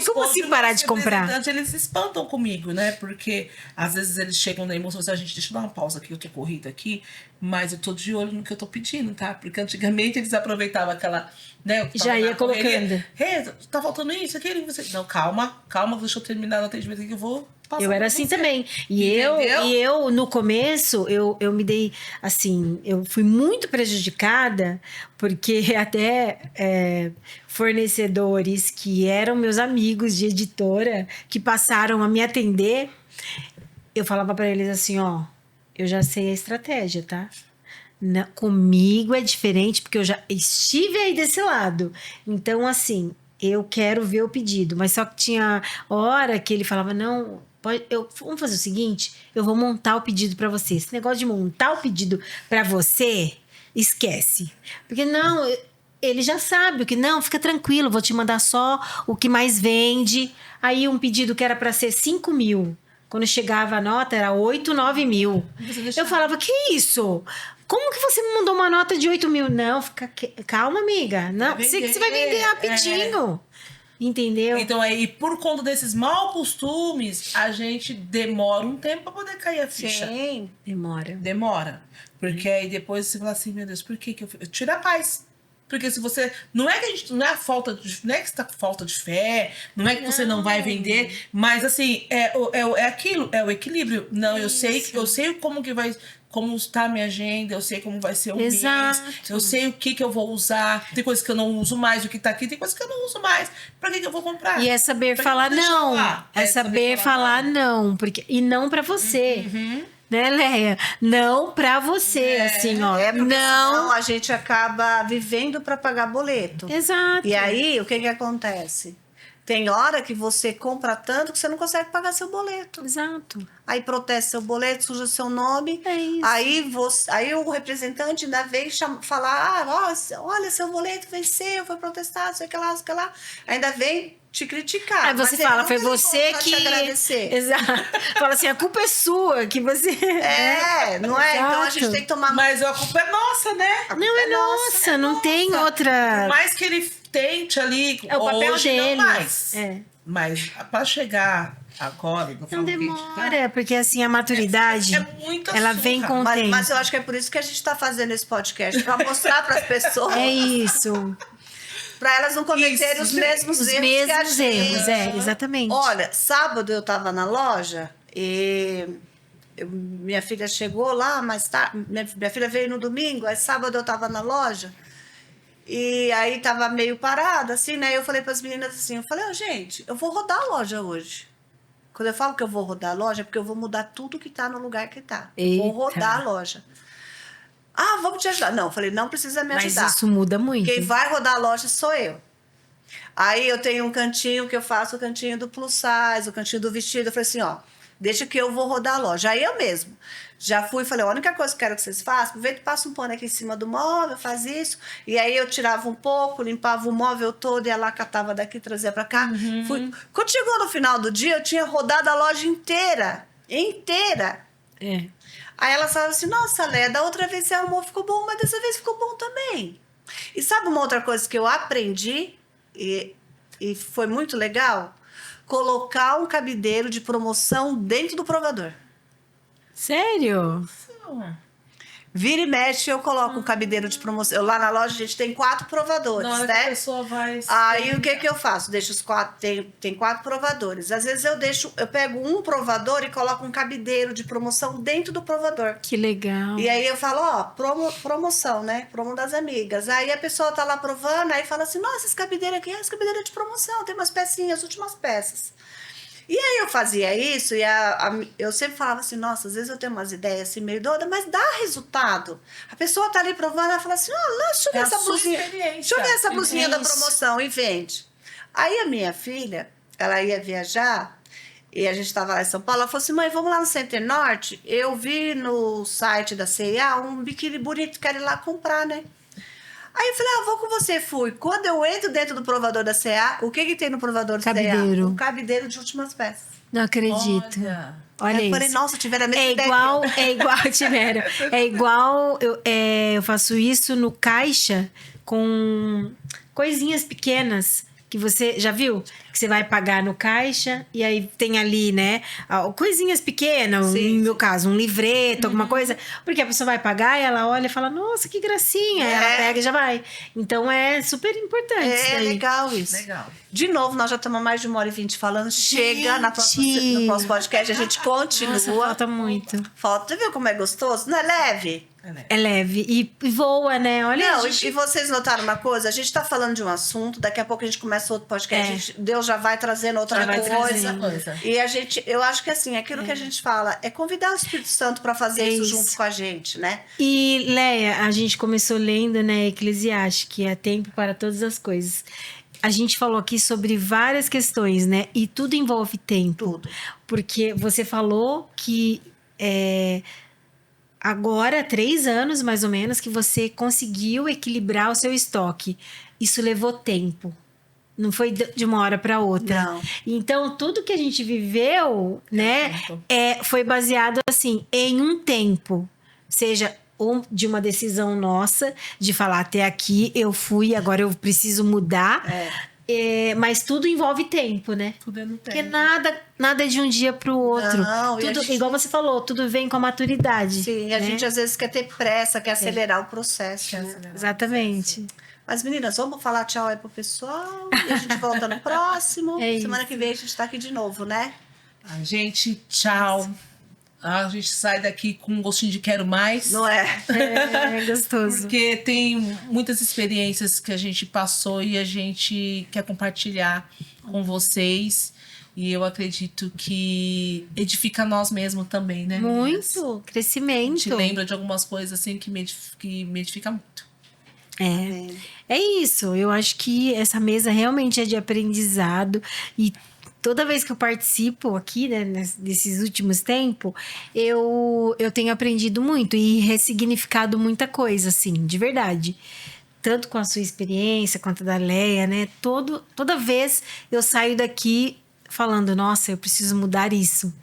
Como assim parar de comprar? Eles se espantam comigo, né? Porque às vezes eles chegam na emoção e falam, gente, deixa eu dar uma pausa aqui, eu tô corrida aqui, mas eu tô de olho no que eu tô pedindo, tá? Porque antigamente eles aproveitavam aquela, né? Já ia colocando. Tá faltando isso, aquilo, você. Não, calma, deixa eu terminar o atendimento aqui que eu vou passar. Eu era pra assim você. também. E eu, no começo, eu me dei, assim, eu fui muito prejudicada, porque até fornecedores que eram meus amigos de editora, que passaram a me atender, eu falava para eles assim, ó, eu já sei a estratégia, tá? Comigo é diferente, porque eu já estive aí desse lado. Então, assim, eu quero ver o pedido. Mas só que tinha hora que ele falava, não... vamos fazer o seguinte, eu vou montar o pedido para você. Esse negócio de montar o pedido para você, esquece. Porque não, ele já sabe o que não, fica tranquilo, vou te mandar só o que mais vende. Aí um pedido que era para ser 5 mil, quando chegava a nota era 8, 9 mil. Eu falava, que isso? Como que você me mandou uma nota de 8 mil? Não, calma, amiga. Não, você vai vender rapidinho. Entendeu? Então aí, por conta desses maus costumes, a gente demora um tempo pra poder cair a ficha. Sim. Demora. Porque aí depois você fala assim, meu Deus, por que eu fiz? Tira a paz. Porque se você. Não é que a gente. Não é a falta de. Não é que você tá com falta de fé, não é que você não vai vender, mas assim, é aquilo, é o equilíbrio. Não, eu sei como que vai. Como está a minha agenda, eu sei como vai ser o mês, eu sei o que eu vou usar. Tem coisas que eu não uso mais, o que tá aqui, tem coisas que eu não uso mais. Pra que eu vou comprar? E é saber falar não. É saber falar não. E não pra você. Né, Leia? Não pra você, assim, ó. Não, a gente acaba vivendo para pagar boleto. Exato. E aí, o que acontece? Tem hora que você compra tanto que você não consegue pagar seu boleto. Exato. Aí protesta seu boleto, suja seu nome. É isso. Aí o representante ainda vem falar, olha, seu boleto venceu, foi protestado, sei que lá. Ainda vem te criticar. Aí você fala, foi você que... te agradecer. Exato. Fala assim, a culpa é sua, que você... Não é? Exato. Então a gente tem que tomar... Mas a culpa é nossa, né? Não, é nossa, não tem outra... Por mais que ele tente ali, É o papel hoje dele. não mais. É. Mas pra chegar agora... Não demora, porque assim, a maturidade, muito ela açúcar. vem com o tempo. Mas eu acho que é por isso que a gente está fazendo esse podcast, para mostrar para as pessoas. É isso. Para elas não cometerem os mesmos erros que a gente. Exatamente. Olha, sábado eu estava na loja e minha filha chegou lá, mas minha filha veio no domingo, aí sábado eu estava na loja e aí estava meio parada, assim, né? Eu falei para as meninas assim, gente, eu vou rodar a loja hoje. Quando eu falo que eu vou rodar a loja, é porque eu vou mudar tudo que está no lugar que está. Vou rodar a loja. Vamos te ajudar. Não, eu falei, não precisa me ajudar. Mas isso muda muito. Quem vai rodar a loja sou eu. Aí eu tenho um cantinho que eu faço, o cantinho do plus size, o cantinho do vestido. Eu falei assim, deixa que eu vou rodar a loja. Aí eu mesmo já fui e falei, a única coisa que eu quero que vocês façam, aproveita e passa um pano aqui em cima do móvel, faz isso. E aí eu tirava um pouco, limpava o móvel todo, ia lá, catava daqui, trazia pra cá. Quando chegou no final do dia, eu tinha rodado a loja inteira. É. Aí ela falava assim, nossa, Léa, da outra vez você arrumou, ficou bom, mas dessa vez ficou bom também. E sabe uma outra coisa que eu aprendi e foi muito legal? Colocar um cabideiro de promoção dentro do provador. Sério? Vira e mexe, eu coloco um cabideiro de promoção. Lá na loja a gente tem 4 provadores, Na hora né? que a pessoa vai... Aí o que eu faço? Deixo os 4, tem 4 provadores. Às vezes eu pego um provador e coloco um cabideiro de promoção dentro do provador. Que legal. E aí eu falo, promoção, né? Promo das amigas. Aí a pessoa tá lá provando, aí fala assim, nossa, esse cabideiro aqui, esse cabideiro é de promoção, tem umas pecinhas, as últimas peças. E aí eu fazia isso e eu sempre falava assim, nossa, às vezes eu tenho umas ideias assim meio doidas, mas dá resultado. A pessoa tá ali provando, ela fala assim, deixa eu ver essa blusinha. Deixa eu ver essa blusinha da promoção e vende. Aí a minha filha, ela ia viajar E a gente estava lá em São Paulo. Ela falou assim, mãe, vamos lá no Center Norte? Eu vi no site da C&A um biquíni bonito, quero ir lá comprar, né? Aí eu falei, vou com você. Fui. Quando eu entro dentro do provador da C&A, o que tem no provador da C&A? Cabideiro. Um cabideiro de últimas peças. Não acredito. Olha Aí eu isso. falei, nossa, tiveram a mesma ideia É igual, Tiveram. É igual, eu faço isso no caixa com coisinhas pequenas que você já viu? Que você vai pagar no caixa e aí tem ali, né? Coisinhas pequenas, Sim, no meu caso, um livreto, alguma coisa. Porque a pessoa vai pagar e ela olha e fala, nossa, que gracinha. Aí ela pega e já vai. Então é super importante isso É daí. legal isso. Legal. De novo, nós já estamos mais de 1h20 falando. Chega no próximo podcast, a gente continua. Nossa, falta muito. Falta, viu como é gostoso? Não é leve? É leve e voa, né? Olha, Não, gente... e vocês notaram uma coisa? A gente tá falando de um assunto, daqui a pouco a gente começa outro podcast, Deus já vai trazendo outra Já vai coisa. trazendo. E eu acho que assim, aquilo que a gente fala é convidar o Espírito Santo para fazer isso junto com a gente, né? E, Leia, a gente começou lendo, né, Eclesiastes, que é tempo para todas as coisas. A gente falou aqui sobre várias questões, né? E tudo envolve tempo. Tudo. Porque você falou que agora, 3 anos mais ou menos, que você conseguiu equilibrar o seu estoque. Isso levou tempo. Não foi de uma hora para outra. Não. Então, tudo que a gente viveu, né, foi baseado, assim, em um tempo. Seja de uma decisão nossa, de falar até aqui, eu fui, agora eu preciso mudar. Mas tudo envolve tempo, né? Tudo é no Porque tempo. nada é de um dia pro outro. Não, e a Tudo, gente- igual você falou, tudo vem com a maturidade. Sim, a né? gente às vezes quer ter pressa, quer acelerar o processo. Né? Exatamente. Mas, meninas, vamos falar tchau aí pro pessoal e a gente volta no próximo. É isso. Semana que vem a gente tá aqui de novo, né? A gente, tchau. A gente sai daqui com um gostinho de quero mais. Não é? É gostoso. Porque tem muitas experiências que a gente passou e a gente quer compartilhar com vocês. E eu acredito que edifica nós mesmos também, né, meninas? Muito. A Crescimento. gente lembra de algumas coisas assim que me edifica muito. É isso. Eu acho que essa mesa realmente é de aprendizado. E toda vez que eu participo aqui, né, nesses últimos tempos, eu tenho aprendido muito e ressignificado muita coisa, assim, de verdade. Tanto com a sua experiência quanto a da Leia, né? Toda vez eu saio daqui falando, nossa, eu preciso mudar isso.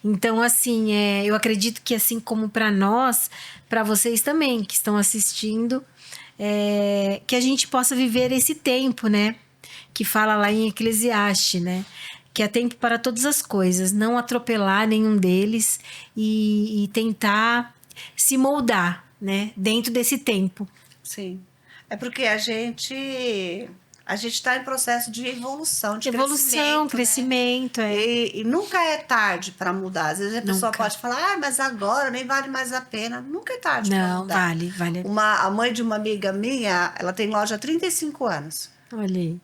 Então, assim, eu acredito que assim como para nós, para vocês também que estão assistindo, que a gente possa viver esse tempo, né? Que fala lá em Eclesiastes, né? Que é tempo para todas as coisas, não atropelar nenhum deles e tentar se moldar, né? Dentro desse tempo. Sim. É porque a gente está em processo de evolução, de Crescimento, né? E nunca é tarde para mudar. Às vezes a pessoa pode falar, mas agora nem vale mais a pena. Nunca é tarde para Não, mudar. vale. A mãe de uma amiga minha, ela tem loja há 35 anos. Olha aí.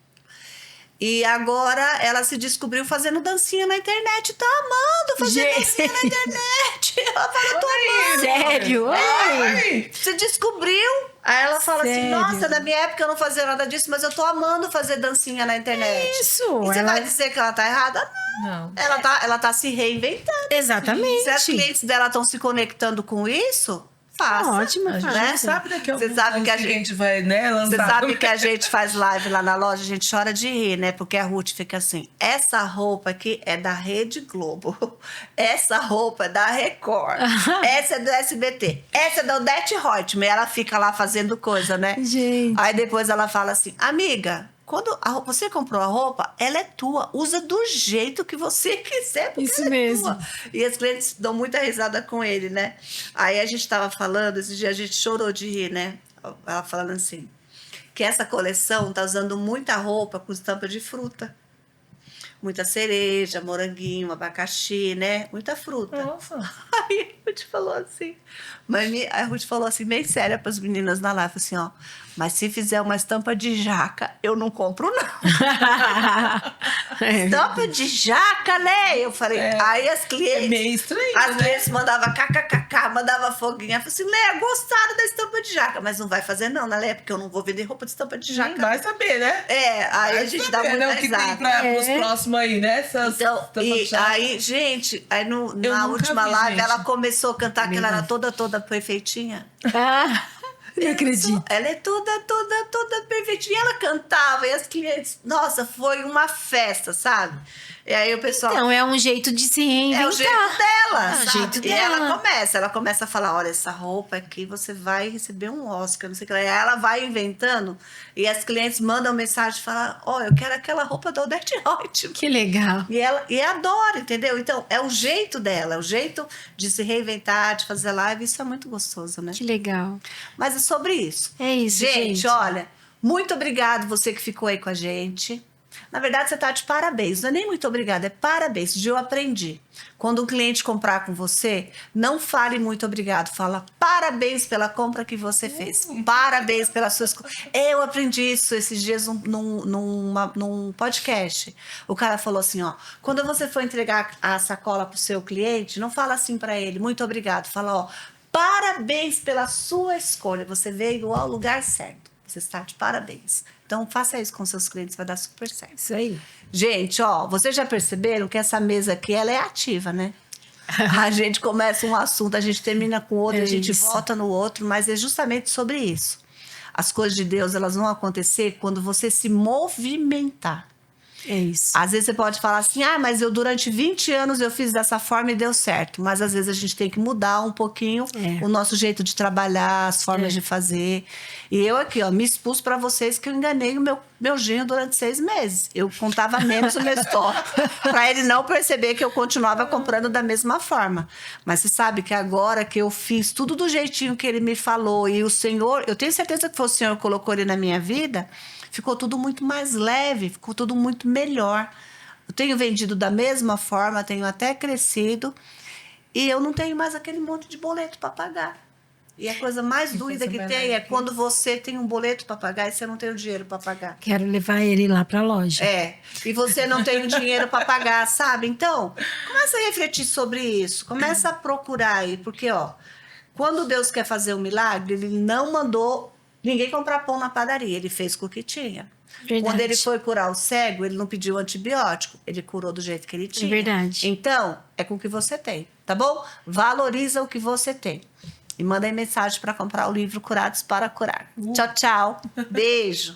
E agora ela se descobriu fazendo dancinha na internet. Tá amando fazer dancinha na internet. Ela fala, tô amando. Sério? Ai. Se descobriu. Aí ela fala assim, Sério? nossa, na minha época eu não fazia nada disso, mas eu tô amando fazer dancinha na internet. Isso, E você ela- vai dizer que ela tá errada? Não. Ela tá se reinventando. Exatamente. Se as clientes dela estão se conectando com isso, faça. Ótimo, A gente né? não sabe daqui a Você alguns sabe anos que a que a gente- gente vai, né, lançar. Você sabe que a gente faz live lá na loja, a gente chora de rir, né? Porque a Ruth fica assim, essa roupa aqui é da Rede Globo, essa roupa é da Record, essa é do SBT, essa é da Odete Reutemann. E ela fica lá fazendo coisa, né? Gente. Aí depois ela fala assim, amiga, quando você comprou a roupa, ela é tua. Usa do jeito que você quiser, porque Isso ela mesmo. é tua. E as clientes dão muita risada com ele, né? Aí a gente tava falando, esse dia a gente chorou de rir, né? Ela falando assim, que essa coleção tá usando muita roupa com estampa de fruta. Muita cereja, moranguinho, abacaxi, né? Muita fruta. Nossa. Aí a Ruth falou assim, a Ruth falou assim, bem séria para as meninas na live, assim, ó, mas se fizer uma estampa de jaca, eu não compro, não. Estampa de jaca, né? Eu falei, aí as clientes. É meio estranho, As né? clientes mandavam kkkk, cá, mandava foguinho. Ela falou assim, Leia, gostaram da estampa de jaca. Mas não vai fazer não, né, Leia? Porque eu não vou vender roupa de estampa de jaca. Vai saber, né? Aí Vai a gente saber, dá muita né, o que tem pros próximos aí, né? Essas Então, estampas de jaca. aí, gente, na nunca última vi, live, gente. ela começou a cantar que ela era toda perfeitinha. Ah, não acredito. Ela é toda perfeitinha. E ela cantava, e as clientes... Nossa, foi uma festa, sabe? E aí o pessoal... Então, é um jeito de se reinventar. É o jeito dela, É o sabe? jeito E dela. ela começa a falar, olha, essa roupa aqui você vai receber um Oscar, não sei o que lá. E aí ela vai inventando e as clientes mandam mensagem e falam, eu quero aquela roupa da Odete Roitman. Que legal. E adora, entendeu? Então, é o jeito dela, é o jeito de se reinventar, de fazer live. Isso é muito gostoso, né? Que legal. Mas é sobre isso. É isso, gente. Olha, muito obrigado você que ficou aí com a gente. Na verdade, você está de parabéns. Não é nem muito obrigada, é parabéns. De eu aprendi. Quando um cliente comprar com você, não fale muito obrigado. Fala parabéns pela compra que você fez. Parabéns pelas suas... Eu aprendi isso esses dias num podcast. O cara falou assim, quando você for entregar a sacola pro seu cliente, não fala assim para ele, muito obrigado. Fala, parabéns pela sua escolha. Você veio ao lugar certo. Você está de parabéns. Então, faça isso com seus clientes, vai dar super certo. Isso aí. Gente, vocês já perceberam que essa mesa aqui, ela é ativa, né? A gente começa um assunto, a gente termina com outro, a gente volta no outro, mas é justamente sobre isso. As coisas de Deus, elas vão acontecer quando você se movimentar. É isso. Às vezes você pode falar assim, mas eu durante 20 anos eu fiz dessa forma e deu certo. Mas às vezes a gente tem que mudar um pouquinho o nosso jeito de trabalhar, as formas de fazer. E eu aqui, me expus para vocês que eu enganei o meu genro durante 6 meses. Eu contava menos o meu estoque para ele não perceber que eu continuava comprando da mesma forma. Mas você sabe que agora que eu fiz tudo do jeitinho que ele me falou e o Senhor, eu tenho certeza que foi o Senhor que colocou ele na minha vida, ficou tudo muito mais leve, ficou tudo muito melhor. Eu tenho vendido da mesma forma, tenho até crescido e eu não tenho mais aquele monte de boleto para pagar. E a coisa mais doida que tem é quando você tem um boleto para pagar e você não tem o dinheiro para pagar. Quero levar ele lá para a loja. E você não tem o dinheiro para pagar, sabe? Então, começa a refletir sobre isso, começa a procurar aí, porque quando Deus quer fazer um milagre, Ele não mandou ninguém comprar pão na padaria, Ele fez com o que tinha. Verdade. Quando Ele foi curar o cego, Ele não pediu antibiótico, Ele curou do jeito que Ele tinha. É verdade. Então, é com o que você tem, tá bom? Valoriza o que você tem. E manda aí mensagem para comprar o livro Curados para Curar. Tchau, tchau. Beijo.